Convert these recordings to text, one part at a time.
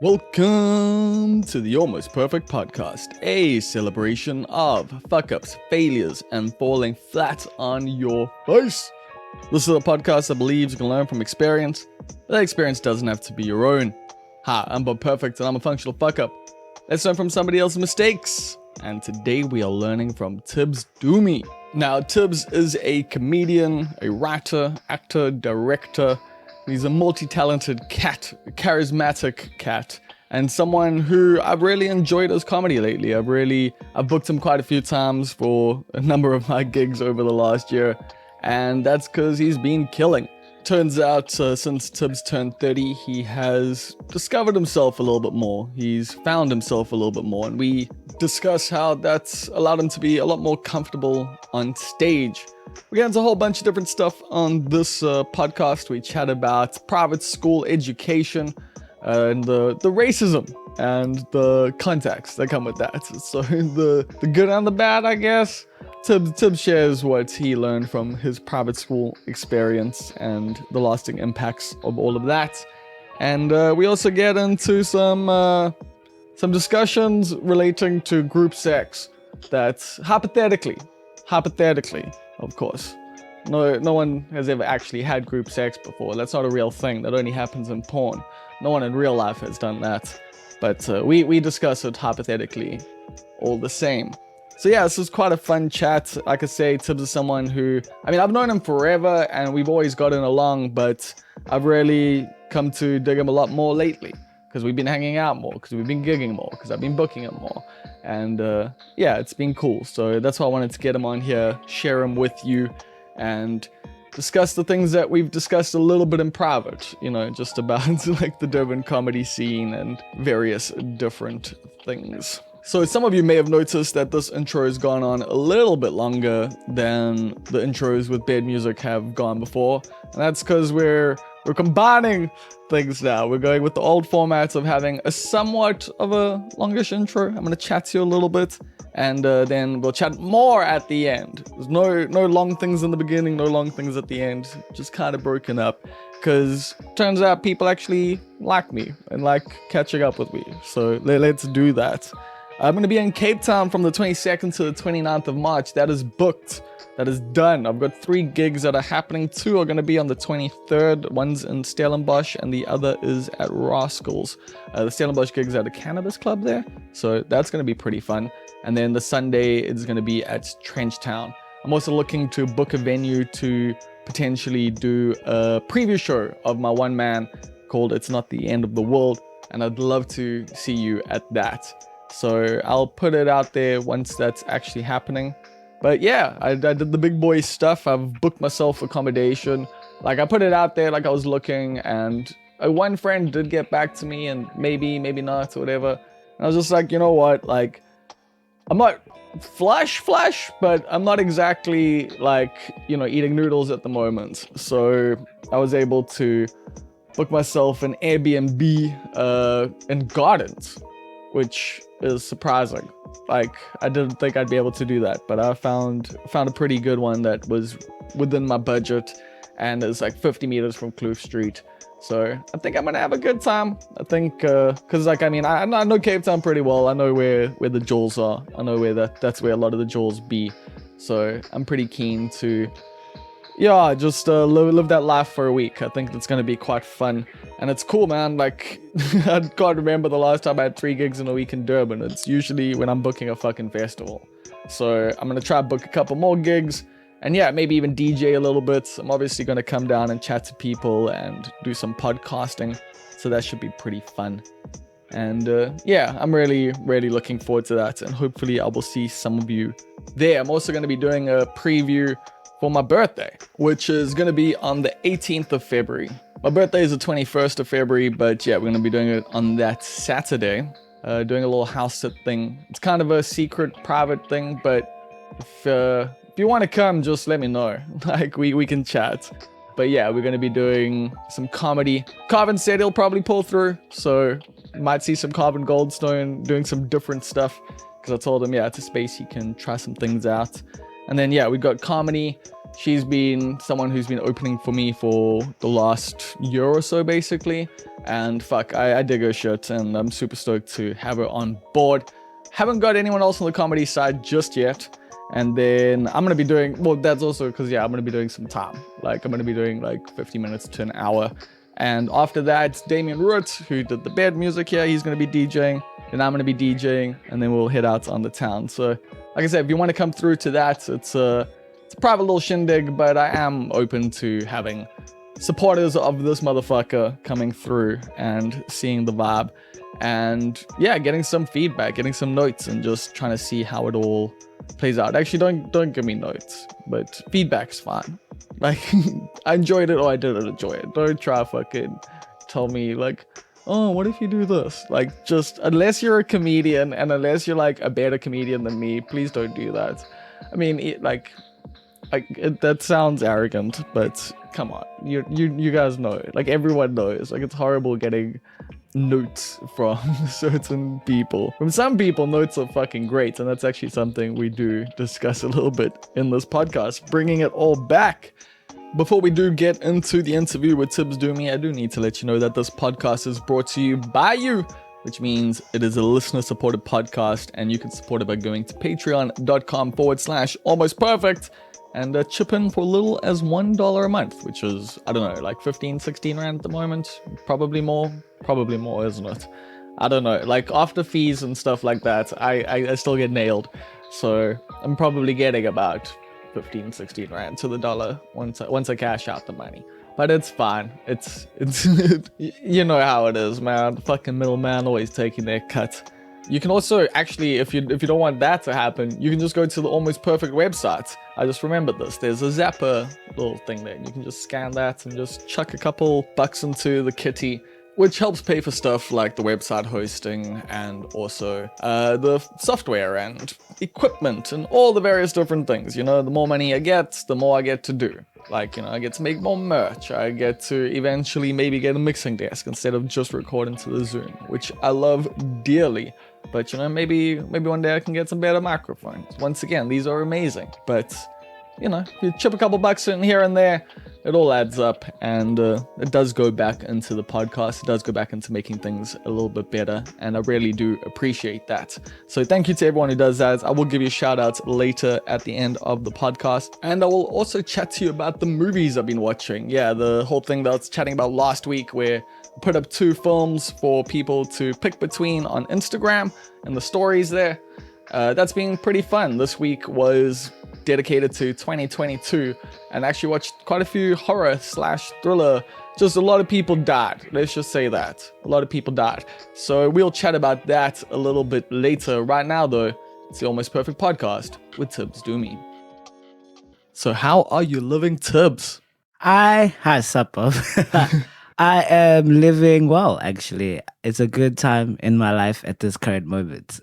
Welcome to the Almost Perfect Podcast, a celebration of fuck-ups, failures, and falling flat on your face. This is a podcast that believes you can learn from experience, but that experience doesn't have to be your own. Hi, I'm Bob Perfect, and I'm a functional fuck-up. Let's learn from somebody else's mistakes. And today we are learning from Tibs Dumi. Now, Tibs is a comedian, a writer, actor, director. He's a multi-talented cat, a charismatic cat, and someone who I've really enjoyed his comedy lately. I've booked him quite a few times for a number of my gigs over the last year, and that's because he's been killing. Turns out, since Tibs turned 30, he has discovered himself a little bit more. He's found himself a little bit more, and we discuss how that's allowed him to be a lot more comfortable on stage. We get into a whole bunch of different stuff on this podcast. We chat about private school education and the racism and the contacts that come with that. So the good and the bad, I guess. Tibs shares what he learned from his private school experience and the lasting impacts of all of that. And we also get into some discussions relating to group sex that hypothetically, of course, no one has ever actually had group sex before. That's not a real thing. That only happens in porn. No one in real life has done that. But we discuss it hypothetically all the same. So yeah, this was quite a fun chat. Like I say, Tibs is someone who, I've known him forever and we've always gotten along, but I've really come to dig him a lot more lately because we've been hanging out more, because we've been gigging more, because I've been booking him more. And yeah, it's been cool. So that's why I wanted to get him on here, share him with you, and discuss the things that we've discussed a little bit in private, just about like the Durban comedy scene and various different things. So some of you may have noticed that this intro has gone on a little bit longer than the intros with bed music have gone before. And that's because we're combining things now. We're going with the old formats of having a somewhat of a longish intro. I'm going to chat to you a little bit, and then we'll chat more at the end. There's no long things in the beginning, no long things at the end. Just kind of broken up. Because turns out people actually like me and like catching up with me. So let's do that. I'm going to be in Cape Town from the 22nd to the 29th of March. That is booked. That is done. I've got 3 gigs that are happening. 2 are going to be on the 23rd. One's in Stellenbosch and the other is at Rascals. The Stellenbosch gig's at a cannabis club there. So that's going to be pretty fun. And then the Sunday is going to be at Trenchtown. I'm also looking to book a venue to potentially do a preview show of my one man called It's Not the End of the World. And I'd love to see you at that. So I'll put it out there once that's actually happening. But yeah, I did the big boy stuff. I've booked myself accommodation. Like, I put it out there like I was looking, and one friend did get back to me, and maybe not, or whatever. And I was just like, you know what? Like, I'm not flush, but I'm not exactly like, eating noodles at the moment. So I was able to book myself an Airbnb in Gardens, which is surprising. Like, I didn't think I'd be able to do that, but I found a pretty good one that was within my budget, and it's like 50 meters from Kloof Street. So I think I'm gonna have a good time. I think, cause like, I know Cape Town pretty well. I know where the jewels are. I know where that's where a lot of the jewels be. So I'm pretty keen to, just live that life for a week. I think that's gonna be quite fun. And it's cool, man. Like, I can't remember the last time I had 3 gigs in a week in Durban. It's usually when I'm booking a fucking festival. So I'm gonna try to book a couple more gigs. And yeah, maybe even DJ a little bit. I'm obviously gonna come down and chat to people and do some podcasting. So that should be pretty fun. And yeah, I'm really looking forward to that. And hopefully I will see some of you there. I'm also gonna be doing a preview for my birthday, which is gonna be on the 18th of February. My birthday is the 21st of February, but yeah, we're going to be doing it on that Saturday, doing a little house sit thing. It's kind of a secret, private thing, but if you want to come, just let me know. Like, we can chat. But yeah, we're going to be doing some comedy. Carvin said he'll probably pull through, so you might see some Carvin Goldstone doing some different stuff, because I told him, yeah, it's a space he can try some things out. And then yeah, we got comedy. She's been someone who's been opening for me for the last year or so, basically. And fuck, I dig her shit, and I'm super stoked to have her on board. Haven't got anyone else on the comedy side just yet. And then I'm gonna be doing, well, that's also because, yeah, I'm gonna be doing some time. Like, I'm gonna be doing like 50 minutes to an hour. And after that, it's Damien Root, who did the bed music here. He's gonna be DJing. Then I'm gonna be DJing, and then we'll head out on the town. So, like I said, if you want to come through to that, it's a private little shindig, but I am open to having supporters of this motherfucker coming through and seeing the vibe. And yeah, getting some feedback, getting some notes, and just trying to see how it all plays out. Actually, don't give me notes, but feedback's fine. Like, I enjoyed it or I didn't enjoy it. Don't try fucking tell me like, oh, what if you do this? Like, just unless you're a comedian and unless you're like a better comedian than me, please don't do that. I mean, that sounds arrogant, but come on, you guys know, like everyone knows, like it's horrible getting notes from certain people. From some people, notes are fucking great, and that's actually something we do discuss a little bit in this podcast, bringing it all back. Before we do get into the interview with Tibs Dumi, I do need to let you know that this podcast is brought to you by you, which means it is a listener-supported podcast, and you can support it by going to patreon.com/almostperfect and chip in for little as $1 a month, which is, I don't know, like 15, 16 rand at the moment. Probably more, isn't it? I don't know, like after fees and stuff like that, I still get nailed. So I'm probably getting about 15, 16 rand to the dollar once I cash out the money. But it's fine. It's you know how it is, man. The fucking middleman always taking their cut. You can also actually, if you don't want that to happen, you can just go to the Almost Perfect website. I just remembered this. There's a Zapper little thing there. You can just scan that and just chuck a couple bucks into the kitty, which helps pay for stuff like the website hosting and also the software and equipment and all the various different things. You know, the more money I get, the more I get to do. Like, you know, I get to make more merch. I get to eventually maybe get a mixing desk instead of just recording to the Zoom, which I love dearly. But, you know, maybe one day I can get some better microphones. Once again, these are amazing. But, you know, if you chip a couple bucks in here and there, it all adds up, and it does go back into the podcast. It does go back into making things a little bit better, and I really do appreciate that. So thank you to everyone who does that. I will give you a shout out later at the end of the podcast, and I will also chat to you about the movies I've been watching. Yeah, the whole thing that I was chatting about last week, where I put up 2 films for people to pick between on Instagram and the stories there. That's been pretty fun. This week was dedicated to 2022 and actually watched quite a few horror/thriller. Just a lot of people died. Let's just say that. A lot of people died. So we'll chat about that a little bit later. Right now, though, it's the Almost Perfect Podcast with Tibs Dumi. So how are you living, Tibs? Hi, Sup. I am living well, actually. It's a good time in my life at this current moment.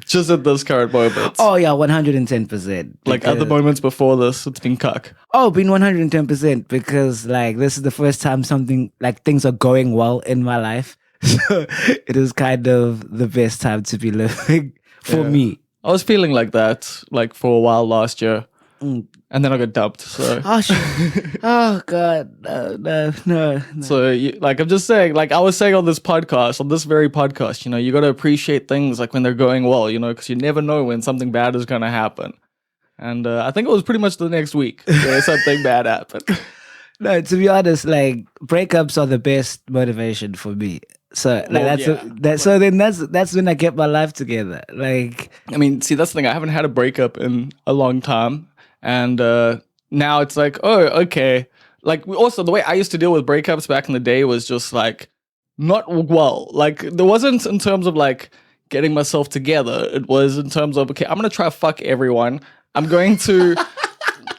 Just at this current moment? Oh, yeah, 110%. Like other moments before this, it's been cuck. Oh, been 110% because, like, this is the first time things are going well in my life. So it is kind of the best time to be living for me. I was feeling like that, like, for a while last year. And then I got dumped, so... Oh, God, no. So, like, I'm just saying, like, I was saying on this very podcast, you know, you got to appreciate things, like, when they're going well, you know, because you never know when something bad is going to happen. And I think it was pretty much the next week where something bad happened. No, to be honest, like, breakups are the best motivation for me. So, like, that's when I get my life together. Like, I mean, see, that's the thing. I haven't had a breakup in a long time. And now it's like, oh, okay. Like, also, the way I used to deal with breakups back in the day was just, like, not well. Like, there wasn't in terms of, like, getting myself together. It was in terms of, okay, I'm going to try to fuck everyone. I'm going to,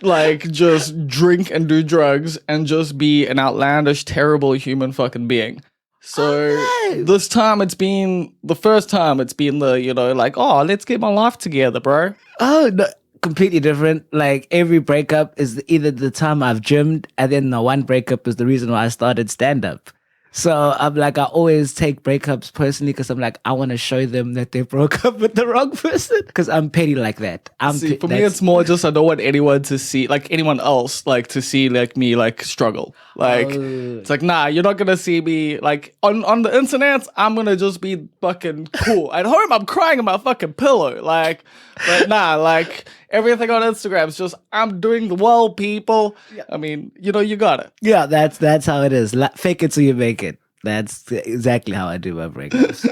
like, just drink and do drugs and just be an outlandish, terrible human fucking being. So this time it's been the first time it's been the, you know, like, oh, let's get my life together, bro. Oh, no. Completely different. Like, every breakup is either the time I've gymmed, and then the one breakup is the reason why I started stand-up. So I'm like, I always take breakups personally because I'm like, I want to show them that they broke up with the wrong person because I'm petty like that. For me, it's more just I don't want anyone to see, like anyone else, like to see like me like struggle. Like, it's like, nah, you're not gonna see me like on the internet. I'm gonna just be fucking cool. At home, I'm crying in my fucking pillow. Like, but nah, like everything on Instagram is just I'm doing well, people. Yeah. I mean, you got it. Yeah, that's how it is. Fake it till you make it. That's exactly how I do my breakups.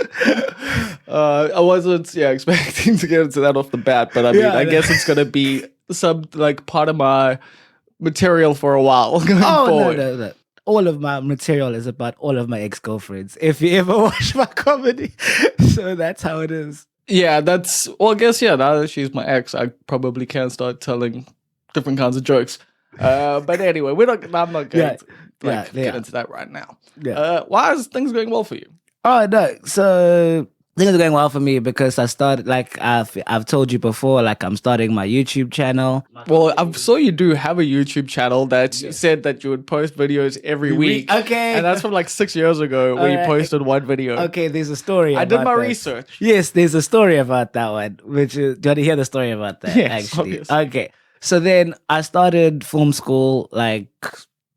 I wasn't expecting to get into that off the bat, but I mean, I guess it's gonna be some like part of my material for a while going forward. No. All of my material is about all of my ex-girlfriends. If you ever watch my comedy, so that's how it is. Yeah, I guess now that she's my ex, I probably can start telling different kinds of jokes. But anyway, I'm not going to get into that right now. Yeah. Why is things going well for you? Oh no, so things are going well for me because I started, like I've told you before, like I'm starting my YouTube channel. Well, I saw you do have a YouTube channel that you said that you would post videos every week. Okay. And that's from like 6 years ago where you posted one video. Okay, there's a story I about did my that. research. Yes, there's a story about that one, which is, do you want to hear the story about that? Yes, actually. obviously. Okay, so then I started film school like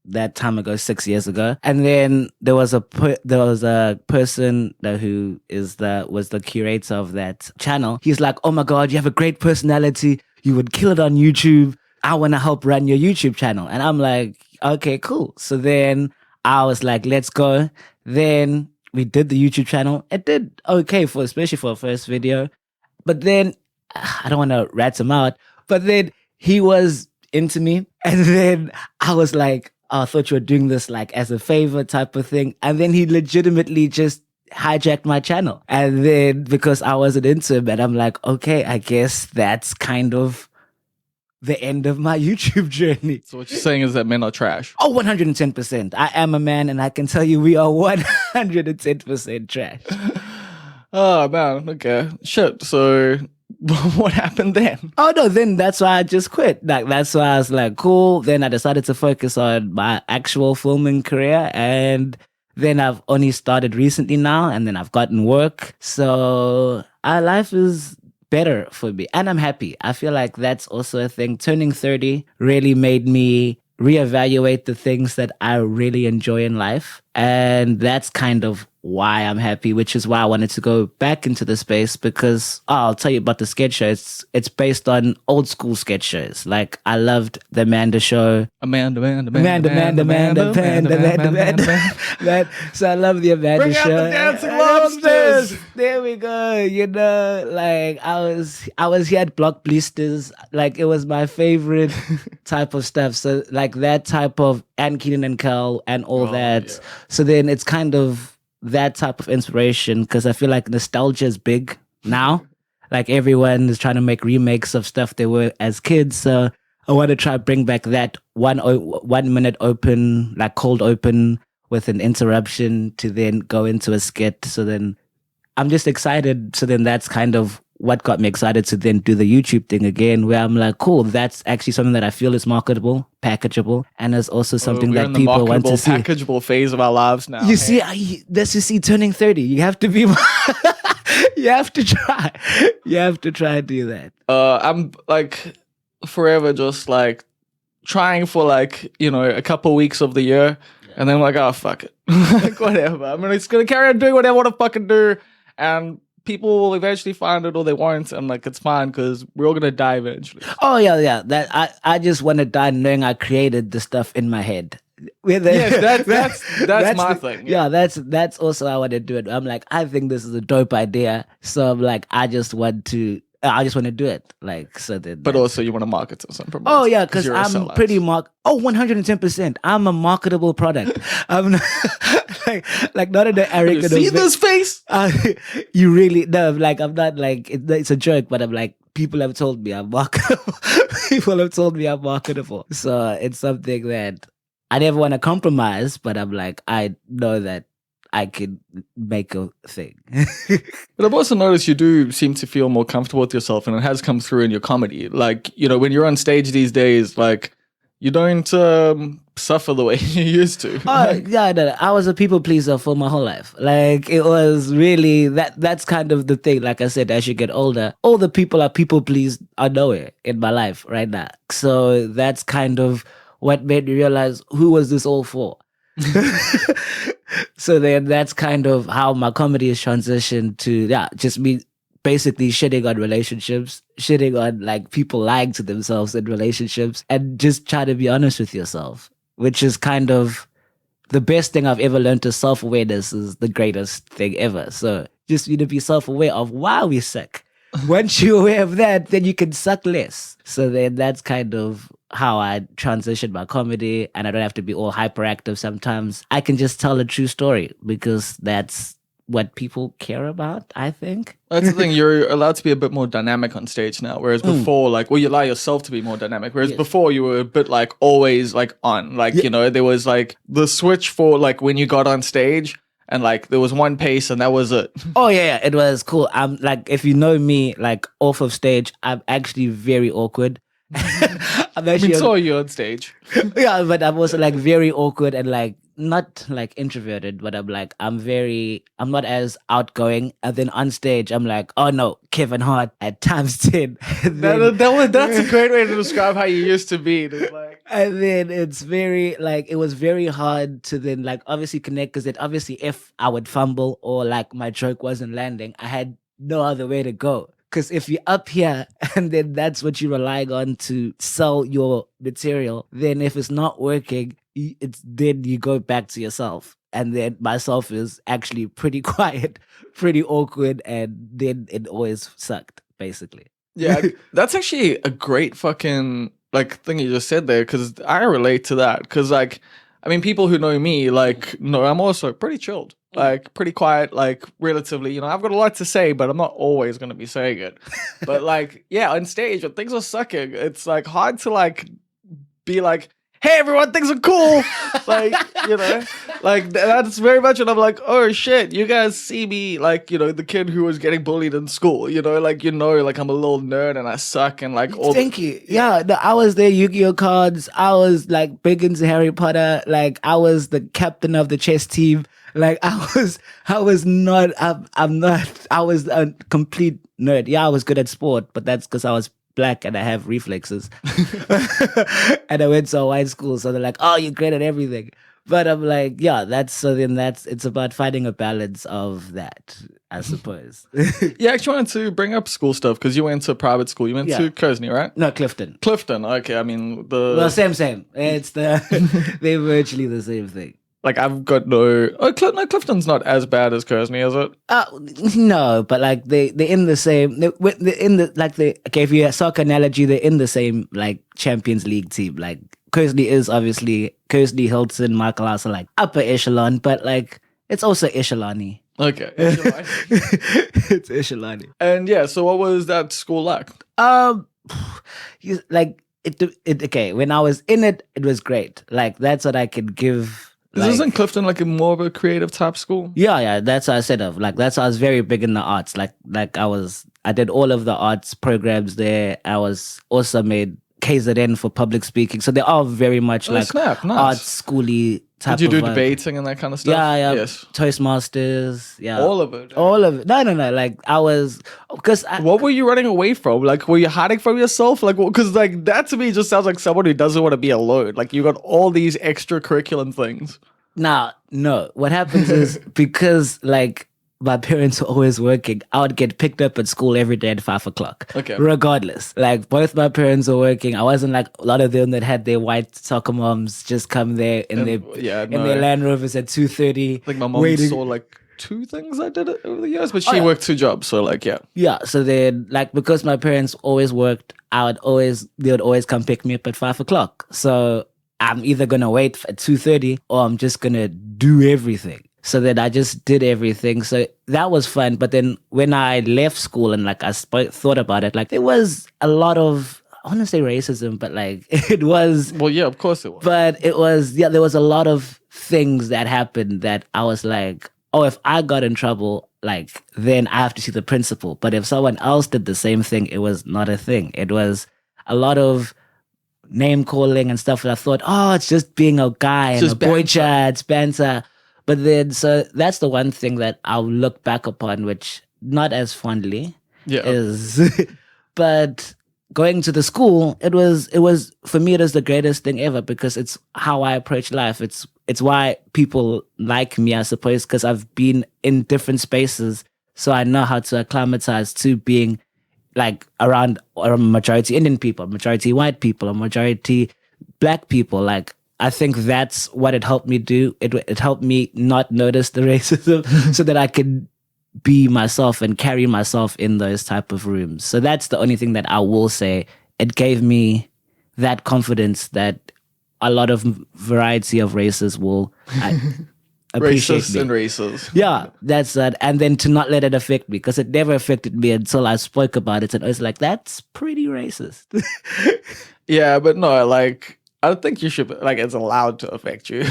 that time ago, 6 years ago, and then there was a person who was the curator of that channel. He's like, "Oh my god, you have a great personality. You would kill it on YouTube. I want to help run your YouTube channel." And I'm like, "Okay, cool." So then I was like, "Let's go." Then we did the YouTube channel. It did okay especially for a first video, but then I don't want to rat him out. But then he was into me, and then I was like, "Oh, I thought you were doing this like as a favor type of thing." And then he legitimately just hijacked my channel. And then because I wasn't into him, and I'm like, okay, I guess that's kind of the end of my YouTube journey. So what you're saying is that men are trash? Oh, 110%. I am a man, and I can tell you we are 110% trash. Oh, man. Okay. Shit. So what happened then? Oh no, then that's why I just quit. Like that's why I was like, cool. Then I decided to focus on my actual filming career, and then I've only started recently now, and then I've gotten work. So our life is better for me, and I'm happy. I feel like that's also a thing. Turning 30 really made me reevaluate the things that I really enjoy in life, and that's kind of why I'm happy, which is why I wanted to go back into the space, because I'll tell you about the sketch show. It's based on old school sketch shows. Like I loved the Amanda show. Amanda. So I love the Amanda show. Bring out the dancing lobsters. There we go. Like I was here at Block Blisters. Like it was my favorite type of stuff. So like that type of Ann Keenan and Kel and all that. Yeah. So then it's kind of that type of inspiration, because I feel like nostalgia is big now. Like everyone is trying to make remakes of stuff they were as kids. So I want to try to bring back that 1 minute open, like cold open with an interruption to then go into a skit. So then I'm just excited. So then that's kind of what got me excited to then do the YouTube thing again, where I'm like, cool, that's actually something that I feel is marketable, packageable, and is also something that people want to see. Packageable phase of our lives now. You see, turning 30, you have to be, you have to try. You have to try and do that. I'm like forever just like trying for like, a couple weeks of the year, and then I'm like, oh, fuck it. Like, whatever. I mean, it's going to carry on doing what I want to fucking do, and people will eventually find it or they won't, and like it's fine because we're all gonna die eventually. Oh yeah. That I just want to die knowing I created the stuff in my head. Yes, that's my thing. Yeah, that's also how I want to do it. I'm like, I think this is a dope idea, so I'm like, I just want to do it. Like so that. But also, you want to market to some. Oh yeah, because I'm pretty 110%. I'm a marketable product. I'm not, like not in the arrogant. See this face? You really no. Like I'm not like it's a joke, but I'm like, people have told me I'm marketable. People have told me I'm marketable. So it's something that I never want to compromise, but I'm like, I know that I could make a thing. But I've also noticed you do seem to feel more comfortable with yourself, and it has come through in your comedy. Like, when you're on stage these days, like, you don't suffer the way you used to. Oh, yeah, no, I was a people pleaser for my whole life. Like, it was really, that's kind of the thing. Like I said, as you get older, all the people are people pleased are nowhere in my life right now. So that's kind of what made me realize, who was this all for? So then that's kind of how my comedy is transitioned to, just me basically shitting on relationships, shitting on like people lying to themselves in relationships, and just try to be honest with yourself, which is kind of the best thing I've ever learned. Is self-awareness is the greatest thing ever. So just you to be self-aware of why we suck. Once you're aware of that, then you can suck less. So then that's kind of how I transition my comedy, and I don't have to be all hyperactive sometimes. I can just tell a true story because that's what people care about, I think. That's the thing. You're allowed to be a bit more dynamic on stage now, whereas before, like, well, you allow yourself to be more dynamic. Whereas before, you were a bit like always like on, like you know, there was like the switch for like when you got on stage. And like there was one pace and that was it. Oh yeah, it was cool. I'm like, if you know me, like off of stage, I'm actually very awkward. I'm actually saw you on stage. Yeah, but I'm also like very awkward and like not like introverted, but I'm not as outgoing. And then on stage, I'm like, oh no, Kevin Hart at times 10. That's a great way to describe how you used to be. And then it's very like, it was very hard to then like obviously connect, because then obviously if I would fumble or like my joke wasn't landing, I had no other way to go. Because if you're up here and then that's what you're relying on to sell your material, then if it's not working, then you go back to yourself. And then myself is actually pretty quiet, pretty awkward, and then it always sucked, basically. Yeah, that's actually a great fucking like thing you just said there, because I relate to that. Because like, I mean, people who know me, like, no, I'm also pretty chilled. Like, pretty quiet, like, relatively, you know, I've got a lot to say, but I'm not always going to be saying it. But, like, yeah, on stage, when things are sucking, it's, like, hard to, like, be like, hey, everyone, things are cool. Like, you know, like, that's very much, and I'm like, oh, shit, you guys see me, like, you know, the kid who was getting bullied in school, you know, like, I'm a little nerd and I suck and, like, all. Thank you. Yeah, no, I was there, Yu-Gi-Oh cards. I was, like, big into Harry Potter. Like, I was the captain of the chess team. Like, I was a complete nerd. Yeah, I was good at sport, but that's because I was black and I have reflexes. And I went to a white school, so they're like, oh, you're great at everything. But I'm like, yeah, it's about finding a balance of that, I suppose. Yeah, I actually wanted to bring up school stuff, because you went to private school. You went to Kersney, right? No, Clifton. Clifton, okay. I mean, Well, same. It's they're virtually the same thing. Like, I've got no Clifton's not as bad as Kersney, is it? No, but like they're in the same. Okay, if you have a soccer analogy, they're in the same like Champions League team. Like Kersney is obviously Hilton, Michael House are like upper echelon, but like it's also echelon-y. Okay, it's echelon-y. And yeah, so what was that school like? Like it. Okay, when I was in it, it was great. Like that's what I could give. Isn't Clifton like a more of a creative type school? Yeah, that's what I said of. Like that's why I was very big in the arts. Like I did all of the arts programs there. I was also made KZN for public speaking. So they are very much like nice. arts schooly type. Did you do debating and that kind of stuff? Yeah. Yes. Toastmasters. Yeah. All of it. No. Like I was, because what were you running away from? Like, were you hiding from yourself? Like, because like that to me just sounds like someone who doesn't want to be alone. Like you got all these extracurricular things. Now, no. What happens is, because like my parents were always working, I would get picked up at school every day at 5:00. Okay. Regardless. Like both my parents were working. I wasn't like a lot of them that had their white soccer moms just come there in their Land Rovers at 2:30. Like my mom saw like 2 things I did over the years, but she worked 2 jobs, so like yeah. So then, like, because my parents always worked, they would always come pick me up at 5:00. So I'm either gonna wait at 2:30 or I'm just gonna do everything. So then I just did everything. So that was fun. But then when I left school and like I thought about it, like there was a lot of, I want to say racism, but like it was. Well, yeah, of course it was. But it was, there was a lot of things that happened that I was like, oh, if I got in trouble, like then I have to see the principal. But if someone else did the same thing, it was not a thing. It was a lot of name calling and stuff. And I thought, oh, it's just being a guy and a boy chat, it's banter. But then, so that's the one thing that I'll look back upon, which not as fondly is, but going to the school, it was for me, it was the greatest thing ever because it's how I approach life. It's why people like me, I suppose, because I've been in different spaces, so I know how to acclimatize to being like around a majority Indian people, majority white people, a majority black people. Like I think that's what it helped me do. It helped me not notice the racism, so that I could be myself and carry myself in those type of rooms. So that's the only thing that I will say. It gave me that confidence that a lot of variety of races will appreciate Racists me. and races. Yeah, that's that. And then to not let it affect me, because it never affected me until I spoke about it. And I was like, that's pretty racist. Yeah, but no, like I don't think you should like it's allowed to affect you.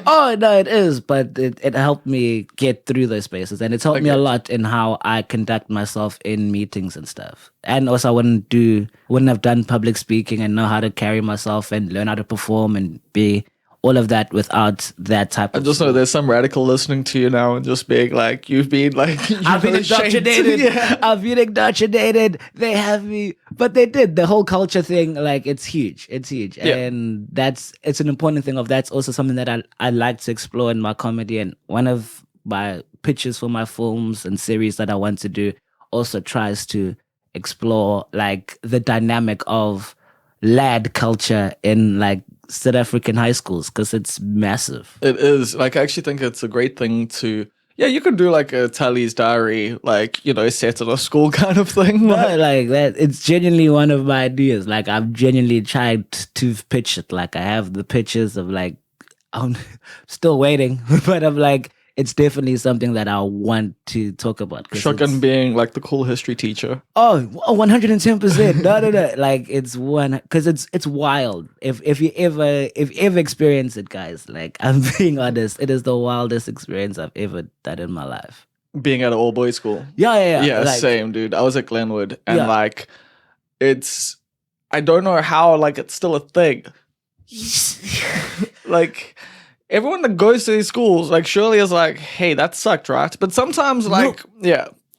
Oh, no, it is. But it helped me get through those spaces. And it's helped me a Okay. lot in how I conduct myself in meetings and stuff. And also I wouldn't have done public speaking and know how to carry myself and learn how to perform and be all of that without that type I of just know there's some radical listening to you now and just being like, you've been like, I've been indoctrinated. Yeah. I've been indoctrinated. They have me, but they did the whole culture thing. Like it's huge. It's huge, Yeah. and it's an important thing. Of that's also something that I like to explore in my comedy. And one of my pitches for my films and series that I want to do also tries to explore like the dynamic of lad culture in like South African high schools because it's massive. It is. Like, I actually think it's a great thing to, yeah, you can do like a Tully's diary, like, you know, set in a school kind of thing. No, Like, like that. It's genuinely one of my ideas. Like I've genuinely tried to pitch it. Like I have the pictures of like I'm still waiting, but I'm like it's definitely something that I want to talk about. 'Cause Shotgun it's- being like the cool history teacher. Oh, 110%. No. Like it's one because it's wild. If you ever experience it, guys, like I'm being honest, it is the wildest experience I've ever done in my life. Being at an all boys school. Yeah. Yeah, Like, same, dude. I was at Glenwood and Yeah. like, I don't know how, like, it's still a thing. Like, everyone that goes to these schools, like, surely is like, hey, that sucked, right? But sometimes, like,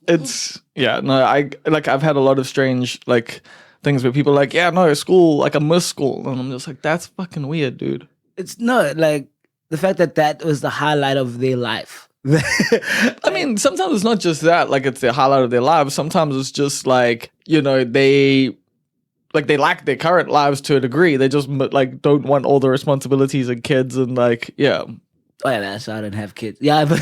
I've had a lot of strange, like, things where people are like, yeah, no, school, like, I miss school. And I'm just like, that's fucking weird, dude. It's no like the fact that was the highlight of their life. I mean, sometimes it's not just that, like, it's the highlight of their lives. Sometimes it's just like, you know, they like their current lives to a degree. They just like don't want all the responsibilities and kids and like, yeah. Oh yeah, that's why I don't have kids. Yeah, but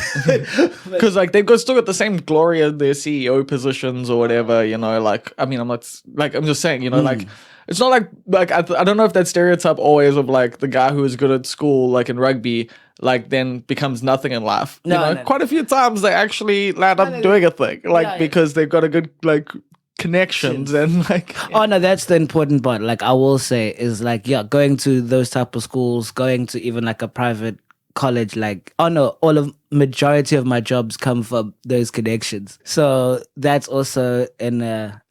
Because like they've got still got the same glory in their CEO positions or whatever, you know. Like, I mean, I'm not like I'm just saying, you know, like it's not like I don't know if that stereotype always of like the guy who is good at school, like in rugby, like then becomes nothing in life. No, you know, no. quite a few times they actually land up no, doing a thing, like yeah. because they've got a good like connections and like. oh no, that's the important part. Like I will say is like going to those type of schools, going to even like a private college, like oh no, all of majority of my jobs come from those connections. So that's also in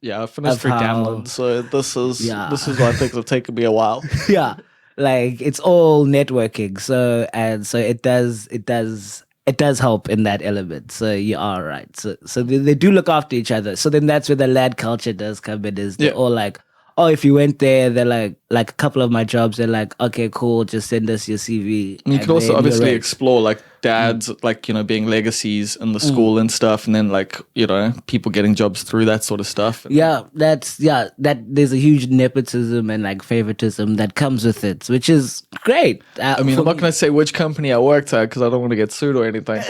Yeah, I finished of through how- Gamlin, so this is Yeah. why things have taken me a while. yeah, like it's all networking. So it does help in that element. So you are right. So they do look after each other. So then that's where the lad culture does come in. Is they're Yeah. all like, oh, if you went there, they're like a couple of my jobs, they're like, okay, cool, just send us your CV. And you and can also then obviously you're in. explore like dads, like, you know, being legacies in the school and stuff, and then like, you know, people getting jobs through that sort of stuff. And that there's a huge nepotism and like favoritism that comes with it, which is great. I mean, I'm not going to say which company I worked at because I don't want to get sued or anything.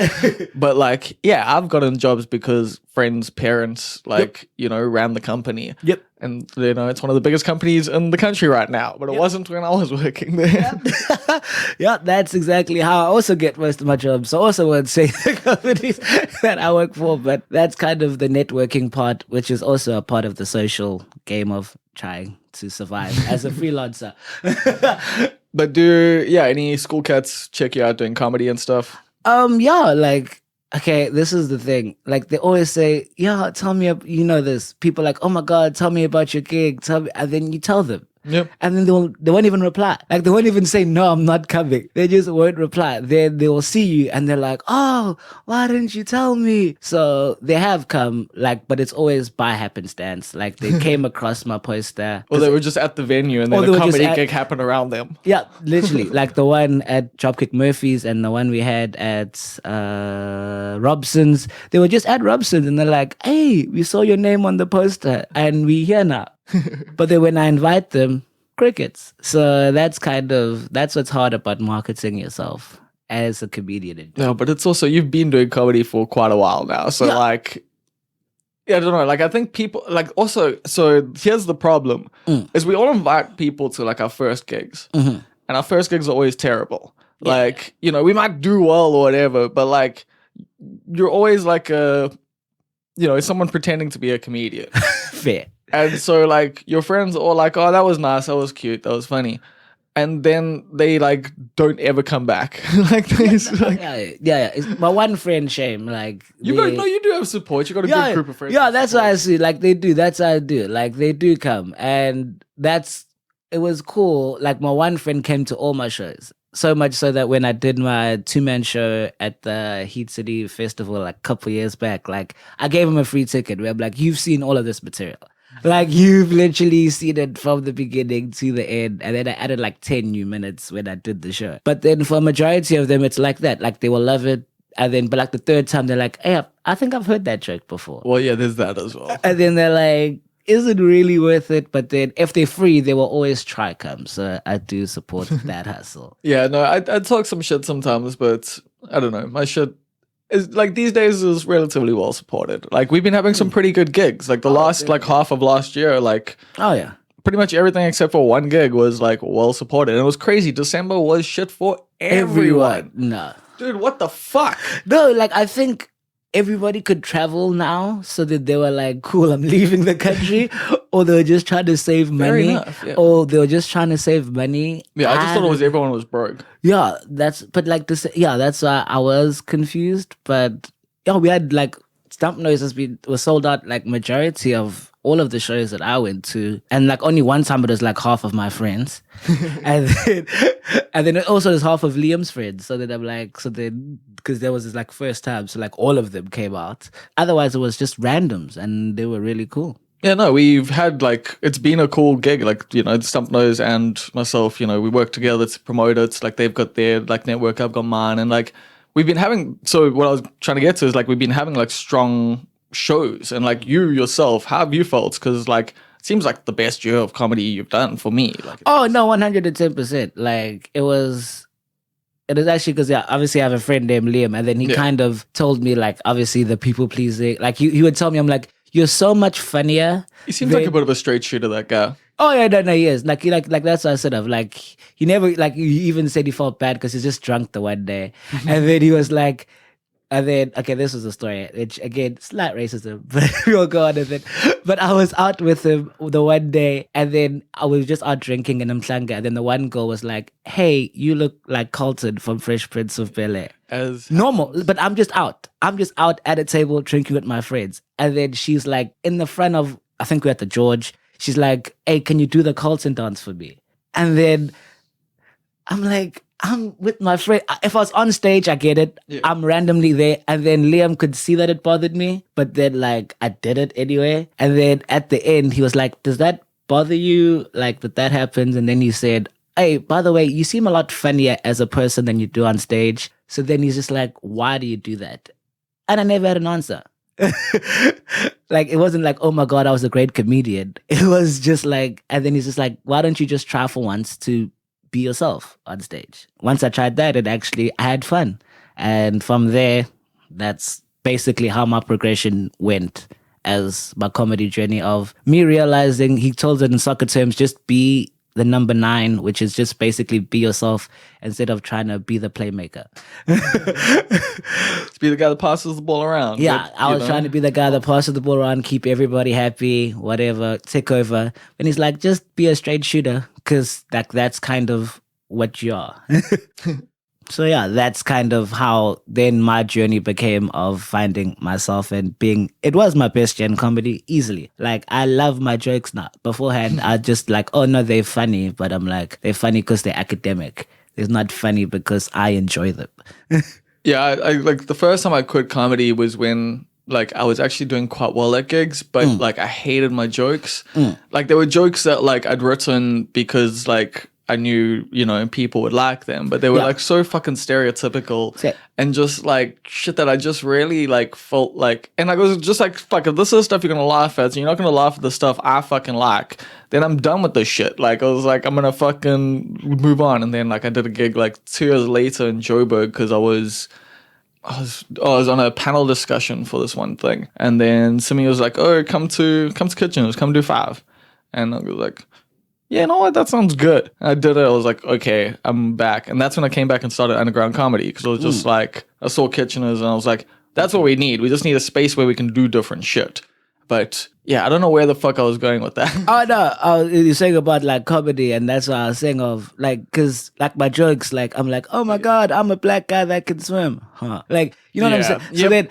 But like, yeah, I've gotten jobs because friends' parents, like, you know, ran the company. Yep. And, you know, it's one of the biggest companies in the country right now, but it wasn't when I was working there. Yeah, that's exactly how I also get most of my jobs. So I also won't say the companies that I work for, but that's kind of the networking part, which is also a part of the social game of trying to survive as a freelancer. But any school cats check you out doing comedy and stuff? Yeah, like, okay, this is the thing. Like, they always say, yeah, tell me, you know this. People are like, oh my God, tell me about your gig. Tell me. And then you tell them. Yep. And then they won't even reply. Like they won't even say, no, I'm not coming. They just won't reply. Then they will see you and they're like, oh, why didn't you tell me? So they have come, like, but it's always by happenstance. Like they came across my poster. Or they were just at the venue and then a comedy gig happened around them. Yeah, literally. Like the one at Dropkick Murphy's and the one we had at Robson's. They were just at Robson's and they're like, hey, we saw your name on the poster and we here now. But then when I invite them, crickets. So that's what's hard about marketing yourself as a comedian. No, but it's also, you've been doing comedy for quite a while now. So like, yeah, I don't know. Like, I think people, like, also, so here's the problem, is we all invite people to like our first gigs. And our first gigs are always terrible. Yeah. Like, you know, we might do well or whatever, but like, you're always like someone pretending to be a comedian. Fair. And so, like, your friends are all like, oh, that was nice, that was cute, that was funny. And then they, like, don't ever come back. Like, yeah. It's my one friend, Shame. Like, you do have support. You got a good group of friends. Yeah, that's what I see. Like, they do. That's how I do. Like, they do come. And it was cool. Like, my one friend came to all my shows. So much so that when I did my 2-man show at the Heat City Festival, like, a couple years back, like, I gave him a free ticket where I'm like, you've seen all of this material. Like, you've literally seen it from the beginning to the end. And then I added like 10 new minutes when I did the show. But then for a majority of them, it's like that. Like, they will love it. And then, but like the third time, they're like, hey, I think I've heard that joke before. Well, yeah, there's that as well. And then they're like, is it really worth it? But then if they're free, they will always try come. So I do support that hustle. Yeah, no, I talk some shit sometimes, but I don't know. My shit is like these days is relatively well supported. Like we've been having some pretty good gigs. Like the last like half of last year, like pretty much everything except for one gig was like well supported. And it was crazy. December was shit for everyone. No. Dude, what the fuck? No, like I think everybody could travel now, so that they were like, cool, I'm leaving the country, or they were just trying to save money, or they were just trying to save money. Yeah, I just thought it was everyone was broke. Yeah, that's why I was confused. But yeah, we had like Stump Noise was sold out like majority of all of the shows that I went to, and like only one time it was like half of my friends, and then it also was half of Liam's friends. So then I'm like, because there was this like first time, so like all of them came out. Otherwise, it was just randoms, and they were really cool. Yeah, no, we've had like, it's been a cool gig. Like, you know, Stump Nose and myself, you know, we work together to promote it. Like they've got their like network, I've got mine, and like we've been having. So what I was trying to get to is like we've been having like strong shows, and like you yourself, how have you felt? Because like it seems like the best year of comedy you've done for me. Like, oh no, 110%. Like it was actually because obviously I have a friend named Liam, and then he kind of told me like obviously the people pleasing. Like he would tell me, I'm like, you're so much funnier. He seems like a bit of a straight shooter, that guy. Oh yeah, no, he is. Like that's what I said of. Like he never like he even said he felt bad because he's just drunk the one day, and then he was like. And then, okay, this was a story, which again, slight racism, but we'll go on with it. But I was out with him the one day, and then I was just out drinking in Mhlanga, and then the one girl was like, hey, you look like Carlton from Fresh Prince of Bel-Air. As normal, but I'm just out at a table drinking with my friends. And then she's like, in the front of, I think we're at the George, she's like, hey, can you do the Carlton dance for me? And then I'm like, I'm with my friend. If I was on stage, I get it. Yeah. I'm randomly there. And then Liam could see that it bothered me. But then like I did it anyway. And then at the end, he was like, does that bother you? Like that happens? And then he said, hey, by the way, you seem a lot funnier as a person than you do on stage. So then he's just like, why do you do that? And I never had an answer. Like it wasn't like, oh my God, I was a great comedian. It was just like, and then he's just like, why don't you just try for once to be yourself on stage? Once I tried that, I had fun. And from there, that's basically how my progression went as my comedy journey of me realizing, he told it in soccer terms, just be the number 9, which is just basically be yourself instead of trying to be the playmaker. To be the guy that passes the ball around. Yeah, I was trying to be the guy that passes the ball around, keep everybody happy, whatever, take over. And he's like, just be a straight shooter, because that's kind of what you are. So yeah, that's kind of how then my journey became of finding myself and being. It was my best gen comedy easily. Like I love my jokes now. Beforehand, I just like, oh no, they're funny, but I'm like they're funny because they're academic. It's not funny because I enjoy them. Yeah, I like the first time I quit comedy was when like I was actually doing quite well at gigs, but like I hated my jokes. Like there were jokes that like I'd written because like I knew, people would like them, but they were like so fucking stereotypical and just like shit that I just really like felt like, and I was just like, fuck, if this is stuff you're gonna laugh at, so you're not gonna laugh at the stuff I fucking like, then I'm done with this shit. Like I was like, I'm gonna fucking move on. And then like I did a gig like 2 years later in Joburg because I was on a panel discussion for this one thing, and then somebody was like, "Oh, come to Kitcheners, come do 5," and I was like, "Yeah, you know what? That sounds good." And I did it. I was like, "Okay, I'm back," and that's when I came back and started underground comedy because I was just like, I saw Kitcheners and I was like, "That's what we need. We just need a space where we can do different shit." But yeah, I don't know where the fuck I was going with that. Oh no, you're saying about like comedy, and that's what I was saying of like, cause like my jokes, like I'm like, oh my god, I'm a black guy that can swim, huh? Like you know what I'm saying? So then,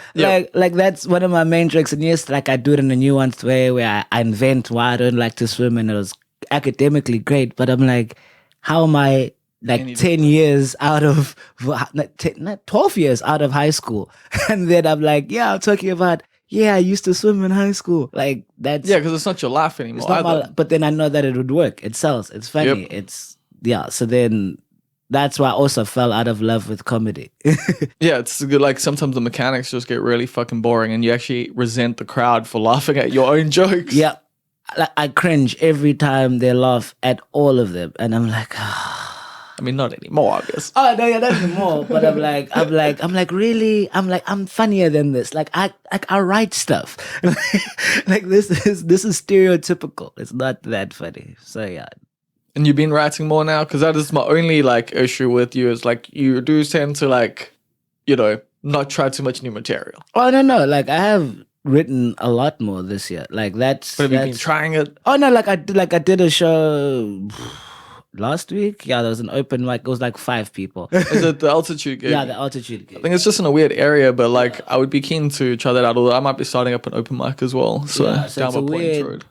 like that's one of my main jokes, and yes, like I do it in a nuanced way where I invent why I don't like to swim, and it was academically great, but I'm like, how am I like 10 years out of, not 12 years out of high school, and then I'm like, yeah, I'm talking about. Yeah, I used to swim in high school. Like that's because it's not your laugh anymore. It's not but then I know that it would work. It sells. It's funny. It's So then that's why I also fell out of love with comedy. Yeah, it's good. Like sometimes the mechanics just get really fucking boring, and you actually resent the crowd for laughing at your own jokes. Yeah, I cringe every time they laugh at all of them, and I'm like. I mean, not anymore, I guess. Oh no, yeah, not anymore. But I'm like, really? I'm funnier than this. Like, I write stuff. Like this is stereotypical. It's not that funny. So yeah. And you've been writing more now, because that is my only like issue with you is like you do tend to like, not try too much new material. Oh no, like I have written a lot more this year. Like that's. But have you been trying it? Oh no, like I did a show. Last week, yeah, there was an open mic. It was like 5 people. Is it the Altitude gig? Yeah, the Altitude gig. I think it's just in a weird area, but like I would be keen to try that out. Although I might be starting up an open mic as well. So, down it's a weird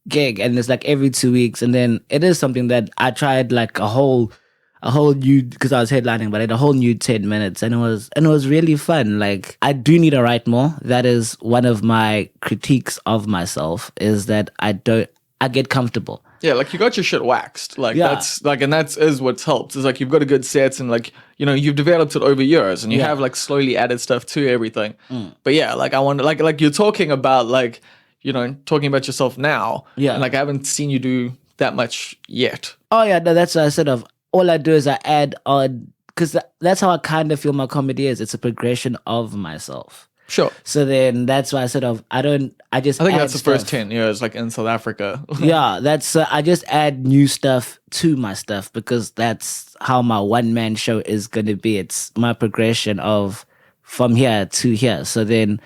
gig, and it's like every 2 weeks, and then it is something that I tried like a whole new, because I was headlining, but I had a whole new 10 minutes, and it was really fun. Like I do need to write more. That is one of my critiques of myself, is that I get comfortable. Yeah, like you got your shit waxed. Like that's like, and that's is what's helped. It's like you've got a good set, and like you've developed it over years, and you have like slowly added stuff to everything. But yeah, like I wonder, like you're talking about like talking about yourself now. Yeah, and like I haven't seen you do that much yet. Oh yeah, no, that's what I said. All I do is I add on, because that's how I kind of feel my comedy is. It's a progression of myself. Sure. So then that's why I said I think that's the first 10 years, like in South Africa. Yeah, that's I just add new stuff to my stuff, because that's how my one-man show is going to be. It's my progression of from here to here. So then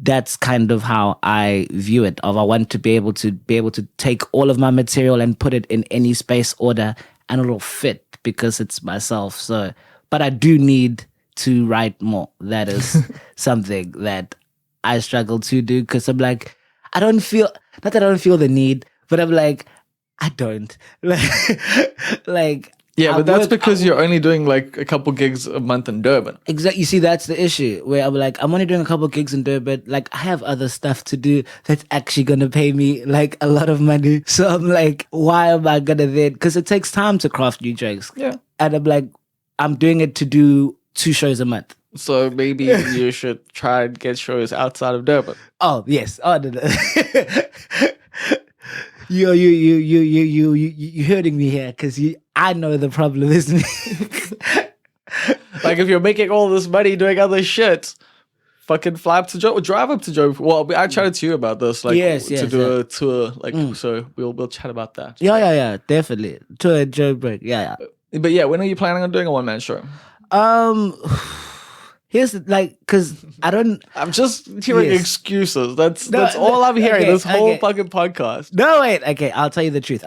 that's kind of how I view it. I want to be able to take all of my material and put it in any space order, and it'll fit because it's myself. So, but I do need to write more. That is something that I struggle to do, because I'm like, not that I don't feel the need, but I'm like, I don't. Like yeah, but that's because you're only doing like a couple gigs a month in Durban. Exactly. You see, that's the issue, where I'm like, I'm only doing a couple gigs in Durban. Like I have other stuff to do that's actually gonna pay me like a lot of money. So I'm like, why am I gonna then? Because it takes time to craft new jokes. Yeah. And I'm like, I'm doing it to do 2 shows a month. So maybe you should try and get shows outside of Durban. Oh yes. Oh no. You hurting me here, because I know the problem is me. Like if you're making all this money doing other shit, fucking fly up to Joe, drive up to Joe. Well, I chatted to you about this, like to do a tour, like so we'll chat about that. Yeah, definitely tour at Joburg. Yeah. But yeah, when are you planning on doing a one-man show? Here's because I don't. I'm just hearing excuses. That's all I'm hearing this whole fucking podcast. No, wait. Okay, I'll tell you the truth.